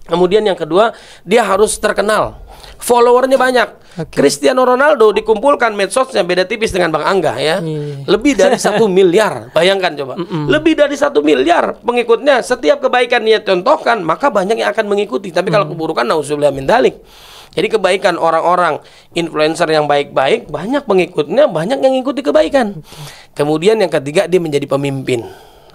Kemudian yang kedua, dia harus terkenal. Followernya banyak. Cristiano Ronaldo dikumpulkan medsosnya beda tipis dengan Bang Angga ya. Lebih dari 1 miliar. Bayangkan coba. Lebih dari 1 miliar pengikutnya. Setiap kebaikan dia contohkan, maka banyak yang akan mengikuti. Tapi kalau keburukan, nauzubillah min dzalik. Jadi kebaikan orang-orang influencer yang baik-baik, banyak pengikutnya, banyak yang ngikuti kebaikan. Kemudian yang ketiga, dia menjadi pemimpin.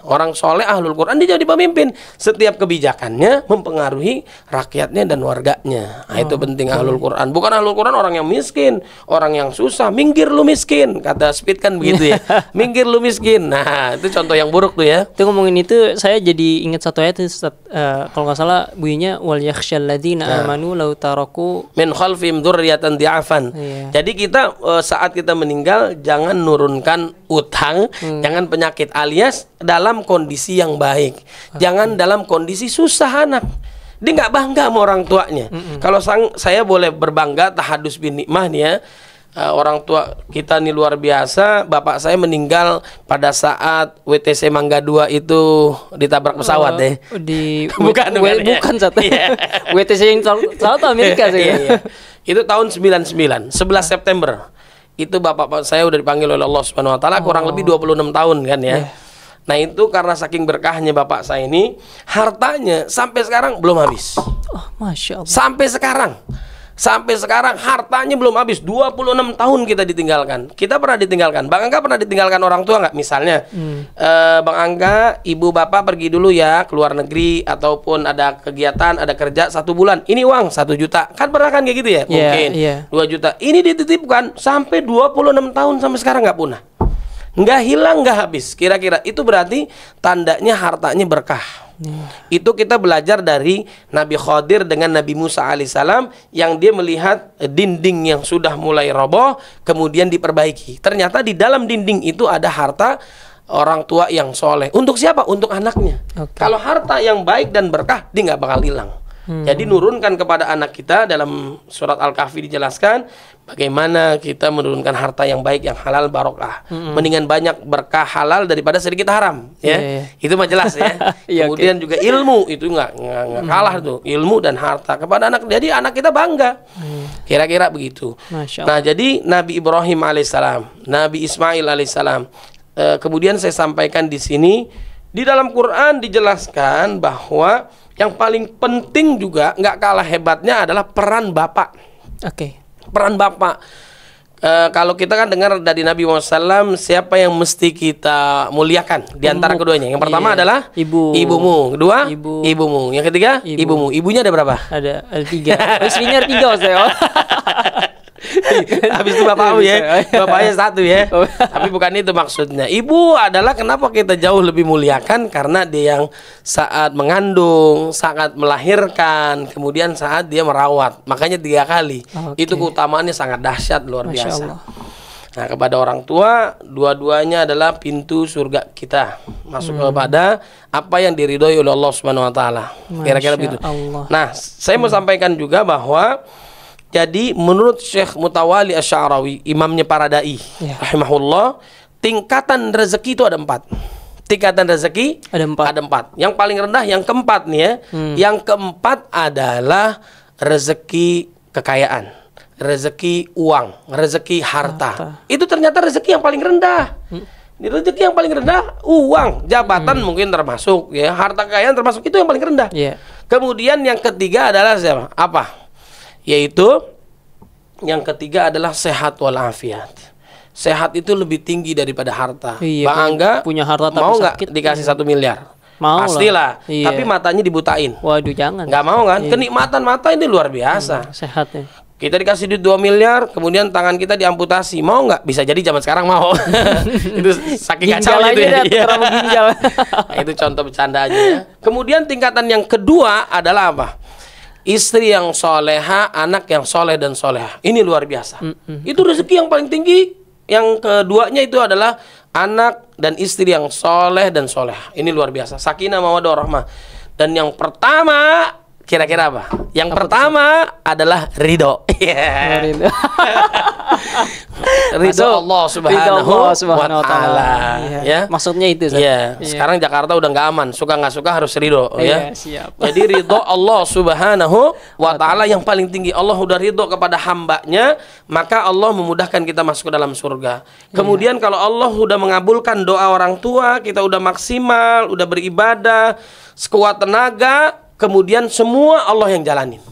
Orang soleh ahlul Quran dia jadi pemimpin. Setiap kebijakannya mempengaruhi rakyatnya dan warganya. Nah, itu penting ahlul Quran. Bukan ahlul Quran orang yang miskin, orang yang susah. Minggir lu miskin, kata Speed kan begitu ya. Minggir lu miskin. Nah, itu contoh yang buruk tuh ya. Itu ngomongin itu saya jadi ingat satu ayat kalau nggak salah bunyinya wal yakhshal ladzina amanu law taraku min khalfihim dzurriyyatan di'afan. Jadi kita saat kita meninggal jangan nurunkan utang, jangan penyakit, alias dalam kondisi yang baik. Jangan dalam kondisi susah anak. Dia nggak bangga sama orang tuanya. Kalau saya boleh berbangga tahadus bin nikmah nih ya. Orang tua kita nih luar biasa. Bapak saya meninggal pada saat WTC Mangga 2 itu ditabrak pesawat deh. Bukan satu. WTC yang South Amerika sih. Itu tahun 99, 11 September. Itu bapak saya udah dipanggil oleh Allah Subhanahu wa taala kurang lebih 26 tahun kan ya. Nah itu karena saking berkahnya bapak saya ini, hartanya sampai sekarang belum habis. Masya Allah. Sampai sekarang hartanya belum habis. 26 tahun kita ditinggalkan. Kita pernah ditinggalkan. Bang Angga pernah ditinggalkan orang tua nggak? Misalnya, Bang Angga, ibu bapak pergi dulu ya ke luar negeri ataupun ada kegiatan, ada kerja 1 bulan. Ini uang 1 juta. Kan pernah kan kayak gitu ya? Mungkin 2 juta. Ini dititipkan sampai 26 tahun sampai sekarang nggak punah. Nggak hilang, nggak habis. Kira-kira itu berarti tandanya hartanya berkah. Itu kita belajar dari Nabi Khadir dengan Nabi Musa alaihissalam, yang dia melihat dinding yang sudah mulai roboh kemudian diperbaiki. Ternyata di dalam dinding itu ada harta orang tua yang soleh. Untuk siapa? Untuk anaknya. Kalau harta yang baik dan berkah, dia nggak bakal hilang. Jadi nurunkan kepada anak kita. Dalam surat Al-Kahfi dijelaskan bagaimana kita menurunkan harta yang baik, yang halal barokah. Mendingan banyak berkah halal daripada sedikit haram ya. Itu mah jelas ya. Kemudian juga ilmu itu nggak kalah tuh, ilmu dan harta kepada anak. Jadi anak kita bangga. Kira-kira begitu. Nah jadi Nabi Ibrahim alaihissalam, Nabi Ismail alaihissalam, kemudian saya sampaikan di sini, di dalam Quran dijelaskan bahwa yang paling penting juga nggak kalah hebatnya adalah peran bapak. Peran bapak. Kalau kita kan dengar dari Nabi Muhammad SAW, siapa yang mesti kita muliakan di antara keduanya? Yang pertama adalah ibumu, kedua ibumu, yang ketiga ibumu. Ibunya ada berapa? Ada 3. Istrinya 3 saya. Habis itu bapakmu ya, bapaknya 1 ya. Tapi bukan itu maksudnya. Ibu adalah kenapa kita jauh lebih muliakan, karena dia yang saat mengandung, saat melahirkan, kemudian saat dia merawat. Makanya 3 kali. Itu keutamaannya sangat dahsyat, luar biasa. Nah, kepada orang tua, dua-duanya adalah pintu surga kita. Masuk kepada apa yang diridhoi oleh Allah Subhanahu wa taala. Kira-kira begitu. Nah, saya mau sampaikan juga bahwa jadi menurut Syekh Mutawali Asy-Sya'rawi, imamnya para dai, rahimahullah, tingkatan rezeki itu ada 4. Tingkatan rezeki ada 4. Yang paling rendah yang keempat nih ya. Yang keempat adalah rezeki kekayaan, rezeki uang, rezeki harta. Itu ternyata rezeki yang paling rendah. Rezeki yang paling rendah uang, jabatan mungkin termasuk ya, harta kekayaan termasuk, itu yang paling rendah. Kemudian yang ketiga adalah siapa? Apa? Yaitu yang ketiga adalah sehat walafiat. Sehat itu lebih tinggi daripada harta. Bang Angga punya harta tapi mau nggak sakit, dikasih 1 miliar? Mau pastilah. Tapi matanya dibutain. Waduh, jangan. Nggak mau kan? Kenikmatan mata ini luar biasa. Sehatnya. Kita dikasih duit 2 miliar, kemudian tangan kita diamputasi. Mau nggak? Bisa jadi zaman sekarang mau. Itu saking kacau itu ya. Nah, itu contoh bercandaannya ya. Kemudian tingkatan yang kedua adalah apa? Istri yang soleha, anak yang soleh dan soleha. Ini luar biasa. Itu rezeki yang paling tinggi. Yang keduanya itu adalah anak dan istri yang soleh dan soleha. Ini luar biasa. Sakinah mawaddah warahmah. Dan yang pertama Kira-kira apa? Yang pertama adalah ridho. Ridho. Ridho Allah Subhanahu wa Ta'ala. Ya. Maksudnya itu. Iya. Sekarang Jakarta udah nggak aman. Suka nggak suka harus ridho. Ya. Siap. Jadi ridho Allah Subhanahu wa Ta'ala yang paling tinggi. Allah udah ridho kepada hambanya, maka Allah memudahkan kita masuk ke dalam surga. Kemudian kalau Allah udah mengabulkan doa orang tua, kita udah maksimal, udah beribadah sekuat tenaga, kemudian semua Allah yang jalanin.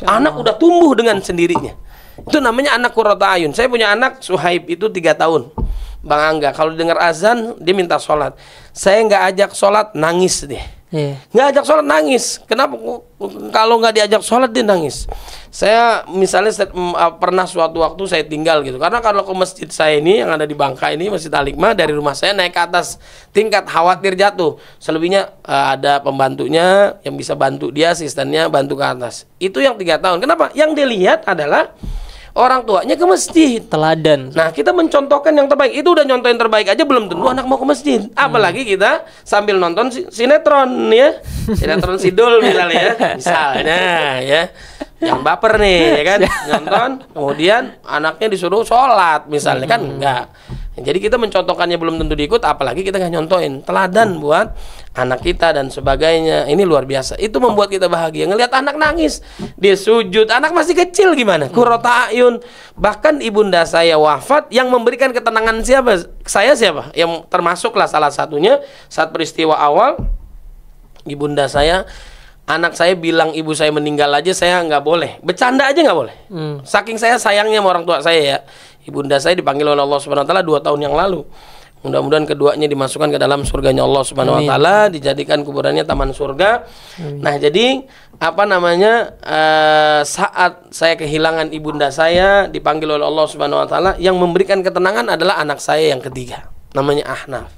Anak udah tumbuh dengan sendirinya. Itu namanya anak qurrata ayun. Saya punya anak Suhaib itu 3 tahun. Bang Angga, kalau dengar azan dia minta sholat. Saya nggak ajak sholat, nangis deh. Nggak ajak sholat, nangis. Kenapa? Kalau nggak diajak sholat dia nangis. Saya misalnya pernah suatu waktu saya tinggal gitu. Karena kalau ke masjid saya ini yang ada di Bangka ini, Masjid Al-Hikmah, dari rumah saya naik ke atas tingkat, khawatir jatuh. Selebihnya ada pembantunya yang bisa bantu dia, asistennya bantu ke atas. Itu yang 3 tahun. Kenapa? Yang dilihat adalah orang tuanya ke masjid. Teladan. Nah, kita mencontohkan yang terbaik. Itu udah nyontohin terbaik aja belum tentu anak mau ke masjid. Apalagi kita sambil nonton sinetron ya. Sinetron Sidul misalnya ya. Misalnya ya. Yang baper nih ya kan. Nonton, kemudian anaknya disuruh sholat misalnya kan enggak. Jadi kita mencontohkannya belum tentu diikut, apalagi kita nggak nyontohin. Teladan buat anak kita dan sebagainya. Ini luar biasa. Itu membuat kita bahagia. Ngelihat anak nangis, dia sujud. Anak masih kecil gimana? Qurrata ayun. Bahkan ibunda saya wafat, yang memberikan ketenangan siapa? Saya siapa? Yang termasuklah salah satunya saat peristiwa awal. Ibunda saya, anak saya bilang ibu saya meninggal aja saya nggak boleh. Bercanda aja nggak boleh. Saking saya sayangnya sama orang tua saya ya. Ibunda saya dipanggil oleh Allah Subhanahu wa Ta'ala 2 tahun yang lalu. Mudah-mudahan keduanya dimasukkan ke dalam surganya Allah Subhanahu wa Ta'ala, dijadikan kuburannya taman surga. Nah, jadi apa namanya, saat saya kehilangan ibunda saya, dipanggil oleh Allah Subhanahu wa Ta'ala, yang memberikan ketenangan adalah anak saya yang ketiga, namanya Ahnaf.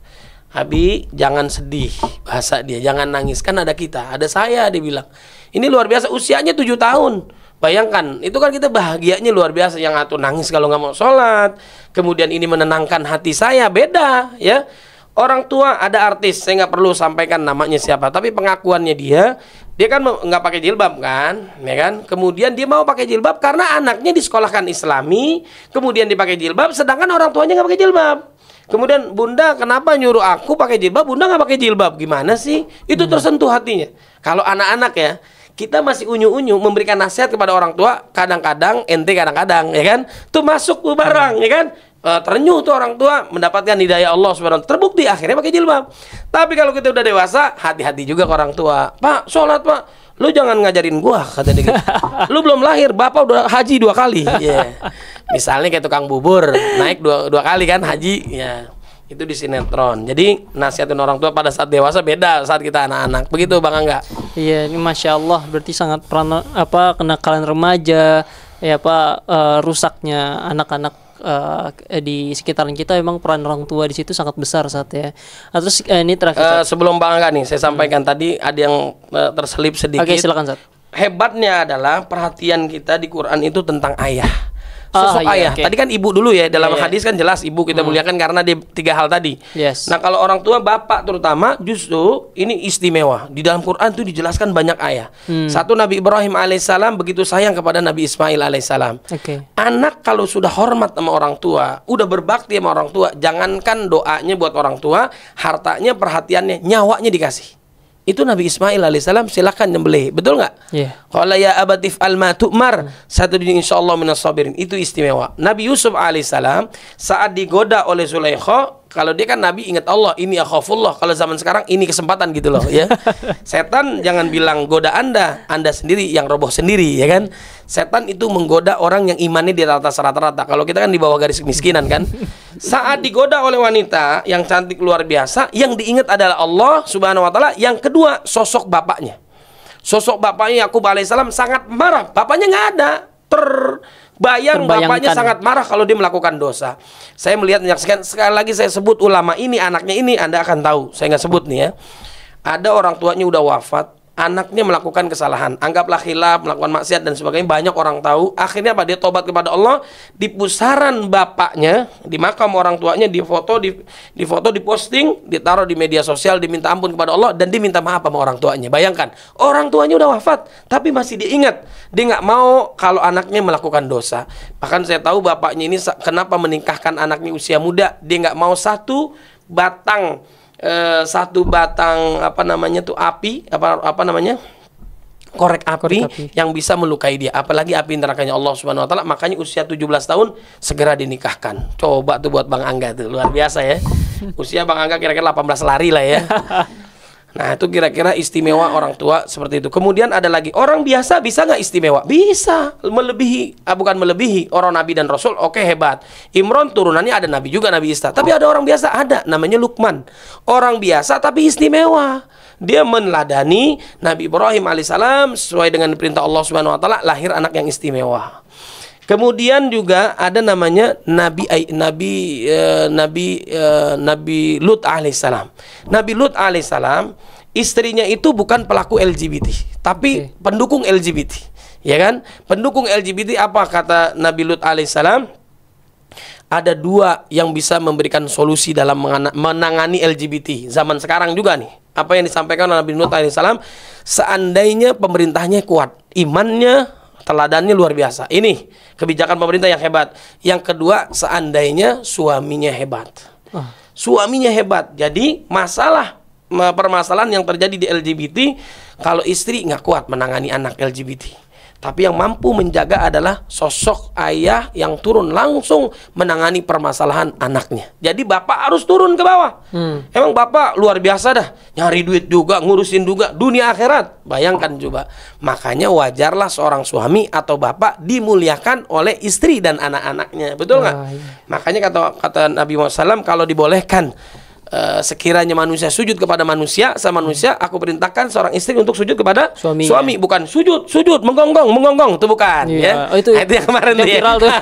Abi, jangan sedih, bahasa dia, jangan nangis, kan ada kita, ada saya, dia bilang. Ini luar biasa, usianya 7 tahun. Bayangkan, itu kan kita bahagianya luar biasa. Yang satu nangis kalau nggak mau sholat, kemudian ini menenangkan hati saya, beda ya. Orang tua ada artis, saya nggak perlu sampaikan namanya siapa, tapi pengakuannya dia kan nggak pakai jilbab kan, ya kan. Kemudian dia mau pakai jilbab karena anaknya disekolahkan Islami, kemudian dipakai jilbab, sedangkan orang tuanya nggak pakai jilbab. Kemudian, bunda kenapa nyuruh aku pakai jilbab, bunda nggak pakai jilbab, gimana sih? Itu tersentuh hatinya. Kalau anak-anak ya, kita masih unyu-unyu memberikan nasihat kepada orang tua, kadang-kadang ente kadang-kadang ya kan, tuh masuk tuh barang ya kan, terenyuh tuh orang tua mendapatkan hidayah Allah Subhanahu wa Ta'ala, terbukti akhirnya pakai jilbab. Tapi kalau kita udah dewasa, hati-hati juga ke orang tua. Pak, sholat pak, lu jangan ngajarin gua, kata dia. Lu belum lahir, bapak udah haji 2 kali. Misalnya kayak tukang bubur naik 2 kali kan haji ya. Itu di sinetron. Jadi nasihatin orang tua pada saat dewasa beda saat kita anak-anak. Begitu Bang Angga. Iya, ini Masya Allah berarti sangat kenakalan remaja, ya rusaknya anak-anak di sekitaran kita, memang peran orang tua di situ sangat besar saat ya. Terus ini terakhir sebelum Bang Angga nih, saya sampaikan tadi ada yang terselip sedikit. Oke, silakan Sat. Hebatnya adalah perhatian kita di Quran itu tentang ayah. Sosok ayah. Okay. Tadi kan ibu dulu ya. Dalam hadis kan jelas ibu kita muliakan karena dia 3 hal tadi. Nah, kalau orang tua, bapak terutama, justru ini istimewa. Di dalam Quran itu dijelaskan banyak ayah. Satu, Nabi Ibrahim alaihissalam begitu sayang kepada Nabi Ismail alaihissalam. Anak kalau sudah hormat sama orang tua, udah berbakti sama orang tua, jangankan doanya buat orang tua, hartanya, perhatiannya, nyawanya dikasih. Itu Nabi Ismail alaihissalam silakan nyembelih, betul nggak? Qala ya abatif alma tu'mar satudini insyaallah minas sabirin. Itu istimewa. Nabi Yusuf alaihissalam saat digoda oleh Zulaikha, kalau dia kan Nabi ingat Allah, ini akhafullah. Kalau zaman sekarang ini kesempatan gitu loh ya. Setan jangan bilang goda Anda sendiri yang roboh sendiri ya kan. Setan itu menggoda orang yang imannya di atas rata-rata. Kalau kita kan di bawah garis kemiskinan kan. Saat digoda oleh wanita yang cantik luar biasa, yang diingat adalah Allah Subhanahu wa Ta'ala. Yang kedua, sosok bapaknya. Sosok bapaknya Yakub alaihissalam sangat marah. Bapaknya nggak ada. Terbayangkan bapaknya sangat marah kalau dia melakukan dosa. Saya melihat, menyaksikan, sekali lagi saya sebut ulama ini, anaknya ini, Anda akan tahu. Saya nggak sebut nih ya. Ada orang tuanya udah wafat, anaknya melakukan kesalahan, anggaplah khilaf, melakukan maksiat dan sebagainya, banyak orang tahu. Akhirnya apa? Dia tobat kepada Allah, di pusaran bapaknya, di makam orang tuanya, difoto, diposting, ditaruh di media sosial, diminta ampun kepada Allah dan diminta maaf sama orang tuanya. Bayangkan, orang tuanya udah wafat, tapi masih diingat. Dia nggak mau kalau anaknya melakukan dosa. Bahkan saya tahu bapaknya ini kenapa menikahkan anaknya usia muda, dia nggak mau satu batang apa namanya tuh api apa namanya korek api yang bisa melukai dia, apalagi api nerakanya Allah Subhanahu wa taala. Makanya usia 17 tahun segera dinikahkan. Coba tuh buat Bang Angga tuh luar biasa ya. Usia Bang Angga kira-kira 18 lari lah ya. Nah itu kira-kira istimewa orang tua seperti itu. Kemudian ada lagi, orang biasa bisa nggak istimewa? Bisa, melebihi, bukan melebihi orang Nabi dan Rasul. Oke, hebat. Imron turunannya ada Nabi juga, Nabi Isa. Tapi ada orang biasa, ada namanya Luqman. Orang biasa tapi istimewa. Dia meneladani Nabi Ibrahim alaihissalam sesuai dengan perintah Allah Subhanahu wa taala, lahir anak yang istimewa. Kemudian juga ada namanya Nabi Lut alaihissalam. Nabi Lut alaihissalam, istrinya itu bukan pelaku LGBT, tapi pendukung LGBT, ya kan? Pendukung LGBT. Apa kata Nabi Lut alaihissalam? Ada dua yang bisa memberikan solusi dalam menangani LGBT zaman sekarang juga nih. Apa yang disampaikan oleh Nabi Lut alaihissalam? Seandainya pemerintahnya kuat, imannya, teladannya luar biasa. Ini kebijakan pemerintah yang hebat. Yang kedua, seandainya suaminya hebat. Suaminya hebat. Jadi permasalahan yang terjadi di LGBT, kalau istri nggak kuat menangani anak LGBT, tapi yang mampu menjaga adalah sosok ayah yang turun langsung menangani permasalahan anaknya. Jadi bapak harus turun ke bawah. Emang bapak luar biasa dah, nyari duit juga, ngurusin juga dunia akhirat. Bayangkan coba. Makanya wajarlah seorang suami atau bapak dimuliakan oleh istri dan anak-anaknya. Betul nggak? Makanya kata Nabi Muhammad SAW, kalau dibolehkan sekiranya manusia sujud kepada manusia, sama manusia, aku perintahkan seorang istri untuk sujud kepada suami. Bukan sujud menggonggong, itu bukan. Ya. Itu yang kemarin yang viral tuh.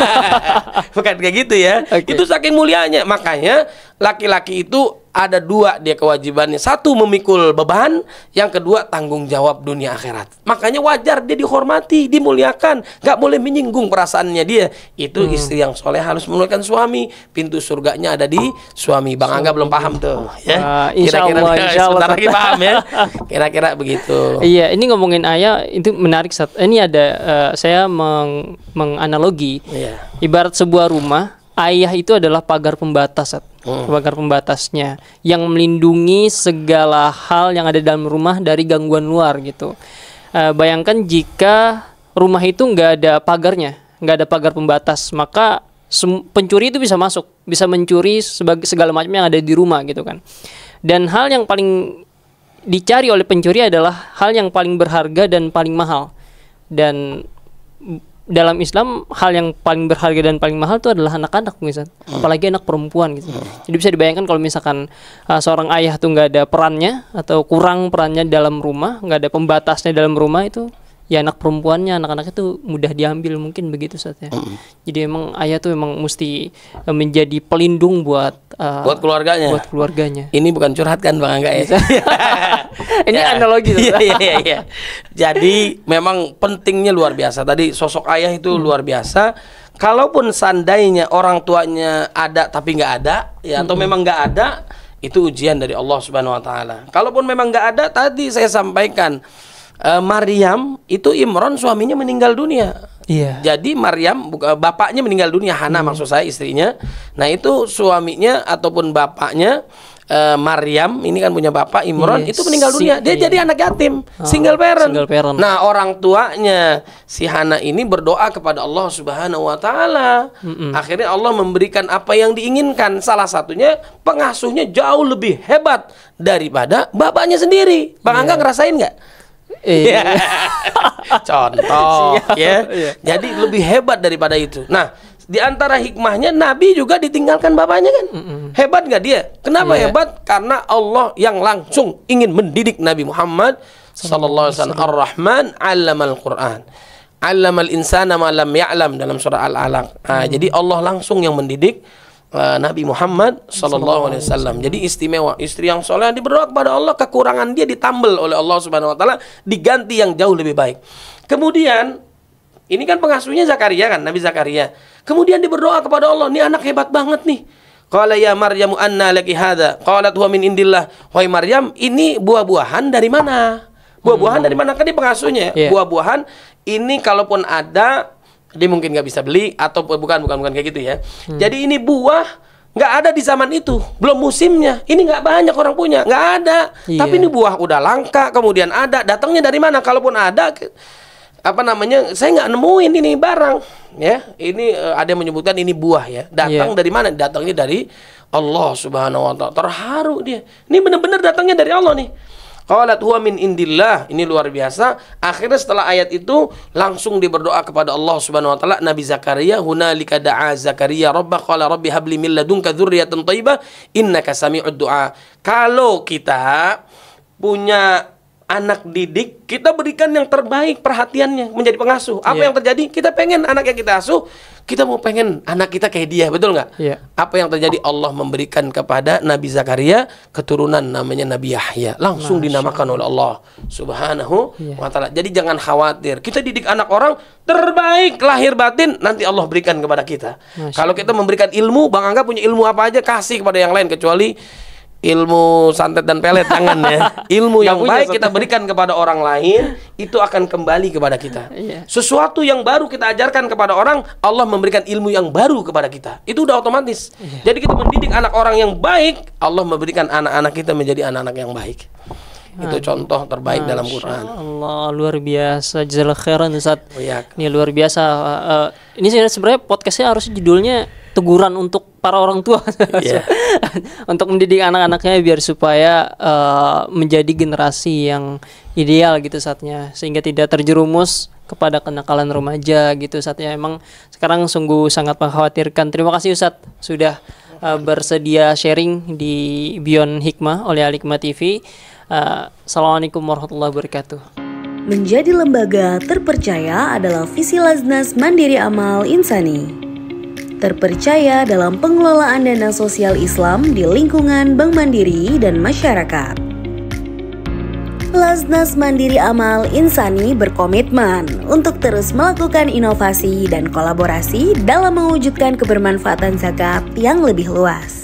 Bukan kayak gitu ya. Itu saking mulianya. Makanya laki-laki itu ada dua dia kewajibannya. Satu, memikul beban. Yang kedua, tanggung jawab dunia akhirat. Makanya wajar dia dihormati, dimuliakan. Gak boleh menyinggung perasaannya dia. Itu istri yang soleh harus memuliakan suami. Pintu surganya ada di suami. Bang Angga belum paham tuh ya. Kira-kira sebentar lagi paham ya. Kira-kira begitu. Iya, ini ngomongin ayah itu menarik. Ini ada saya menganalogi. Ibarat sebuah rumah, ayah itu adalah pagar pembatas, pagar pembatasnya yang melindungi segala hal yang ada dalam rumah dari gangguan luar gitu. Bayangkan jika rumah itu nggak ada pagarnya, nggak ada pagar pembatas, maka pencuri itu bisa masuk, bisa mencuri segala macam yang ada di rumah gitu kan. Dan hal yang paling dicari oleh pencuri adalah hal yang paling berharga dan paling mahal. Dan dalam Islam hal yang paling berharga dan paling mahal itu adalah anak-anak misalnya, apalagi anak perempuan gitu. Jadi bisa dibayangkan kalau misalkan seorang ayah tuh nggak ada perannya atau kurang perannya dalam rumah, nggak ada pembatasnya dalam rumah, itu ya anak perempuannya, anak-anaknya tuh mudah diambil, mungkin begitu saatnya. Jadi emang ayah tuh emang mesti menjadi pelindung buat keluarganya. Buat keluarganya. Ini bukan curhat kan Bang Angga ya? Ini analogi. Iya. Jadi memang pentingnya luar biasa. Tadi sosok ayah itu luar biasa. Kalaupun seandainya orang tuanya ada tapi nggak ada, ya atau memang nggak ada, itu ujian dari Allah Subhanahu Wa Taala. Kalaupun memang nggak ada, tadi saya sampaikan, Maryam itu Imron suaminya meninggal dunia. Iya. Jadi Maryam bapaknya meninggal dunia, Hana maksud saya istrinya. Nah itu suaminya ataupun bapaknya Maryam ini kan punya bapak Imron, itu meninggal dunia. Dia jadi anak yatim, single parent. Nah orang tuanya si Hana ini berdoa kepada Allah Subhanahu Wa Taala. Akhirnya Allah memberikan apa yang diinginkan. Salah satunya pengasuhnya jauh lebih hebat daripada bapaknya sendiri. Bang Angga ngerasain nggak? Contoh ya. Jadi lebih hebat daripada itu. Nah, di antara hikmahnya Nabi juga ditinggalkan bapaknya kan. Hebat nggak dia? Kenapa hebat? Karena Allah yang langsung ingin mendidik Nabi Muhammad sallallahu alaihi wasallam. Ar-Rahman 'allamal Qur'an. 'Allamal insana ma lam ya'lam dalam surah Al-Alaq. Jadi Allah langsung yang mendidik Nabi Muhammad sallallahu alaihi wasallam. Jadi istimewa, istri yang soleh berdoa kepada Allah, kekurangan dia ditambal oleh Allah Subhanahu wa taala, diganti yang jauh lebih baik. Kemudian ini kan pengasuhnya Zakaria kan, Nabi Zakaria. Kemudian dia berdoa kepada Allah, ini anak hebat banget nih. Qala ya Maryamu anna laki hadza? Qalat huwa min indillah. Wahai Maryam, ini buah-buahan dari mana? Buah-buahan dari mana? Kan dia pengasuhnya. Buah-buahan ini kalaupun ada, dia mungkin nggak bisa beli atau bukan kayak gitu ya. Jadi ini buah nggak ada di zaman itu, belum musimnya. Ini nggak banyak orang punya, nggak ada. Tapi ini buah udah langka, kemudian ada. Datangnya dari mana? Kalaupun ada, saya nggak nemuin ini barang. Ya, ini ada yang menyebutkan ini buah ya. Datang dari mana? Datangnya dari Allah Subhanahu wa taala. Terharu dia. Ini benar-benar datangnya dari Allah nih. Qalat huwa min indillah. Ini luar biasa. Akhirnya setelah ayat itu langsung dia berdoa kepada Allah Subhanahu wa taala. Nabi Zakaria, hunalika da'a Zakaria rabbah qala rabbi habli min ladunka dzurriyyatan thayyibah innaka sami'ud du'a. Kalau kita punya anak didik, kita berikan yang terbaik perhatiannya, menjadi pengasuh. Apa yang terjadi? Kita pengen anak yang kita asuh, kita mau pengen anak kita kayak dia, betul nggak? Apa yang terjadi? Allah memberikan kepada Nabi Zakaria keturunan namanya Nabi Yahya, langsung dinamakan oleh Allah Subhanahu wa taala. Jadi jangan khawatir, kita didik anak orang terbaik lahir batin, nanti Allah berikan kepada kita. Kalau kita memberikan ilmu, Bang Angga punya ilmu apa aja, kasih kepada yang lain, kecuali ilmu santet dan pelet, jangan ya. Ilmu yang baik kita berikan kepada orang lain, itu akan kembali kepada kita. Sesuatu yang baru kita ajarkan kepada orang, Allah memberikan ilmu yang baru kepada kita. Itu udah otomatis. Jadi kita mendidik anak orang yang baik, Allah memberikan anak-anak kita menjadi anak-anak yang baik. Itu contoh terbaik dalam Quran. Allah, luar biasa. Jazakallahu khairan Ustaz. Ini luar biasa. Ini sebenarnya podcastnya harus judulnya teguran untuk para orang tua. Untuk mendidik anak-anaknya biar supaya menjadi generasi yang ideal gitu saatnya, sehingga tidak terjerumus kepada kenakalan remaja gitu saatnya. Emang sekarang sungguh sangat mengkhawatirkan. Terima kasih Ustaz sudah bersedia sharing di Beyond Hikmah oleh Al-Hikmah TV. Assalamualaikum warahmatullahi wabarakatuh. Menjadi lembaga terpercaya adalah visi Laznas Mandiri Amal Insani. Terpercaya dalam pengelolaan dana sosial Islam di lingkungan Bank Mandiri dan masyarakat. Laznas Mandiri Amal Insani berkomitmen untuk terus melakukan inovasi dan kolaborasi dalam mewujudkan kebermanfaatan zakat yang lebih luas.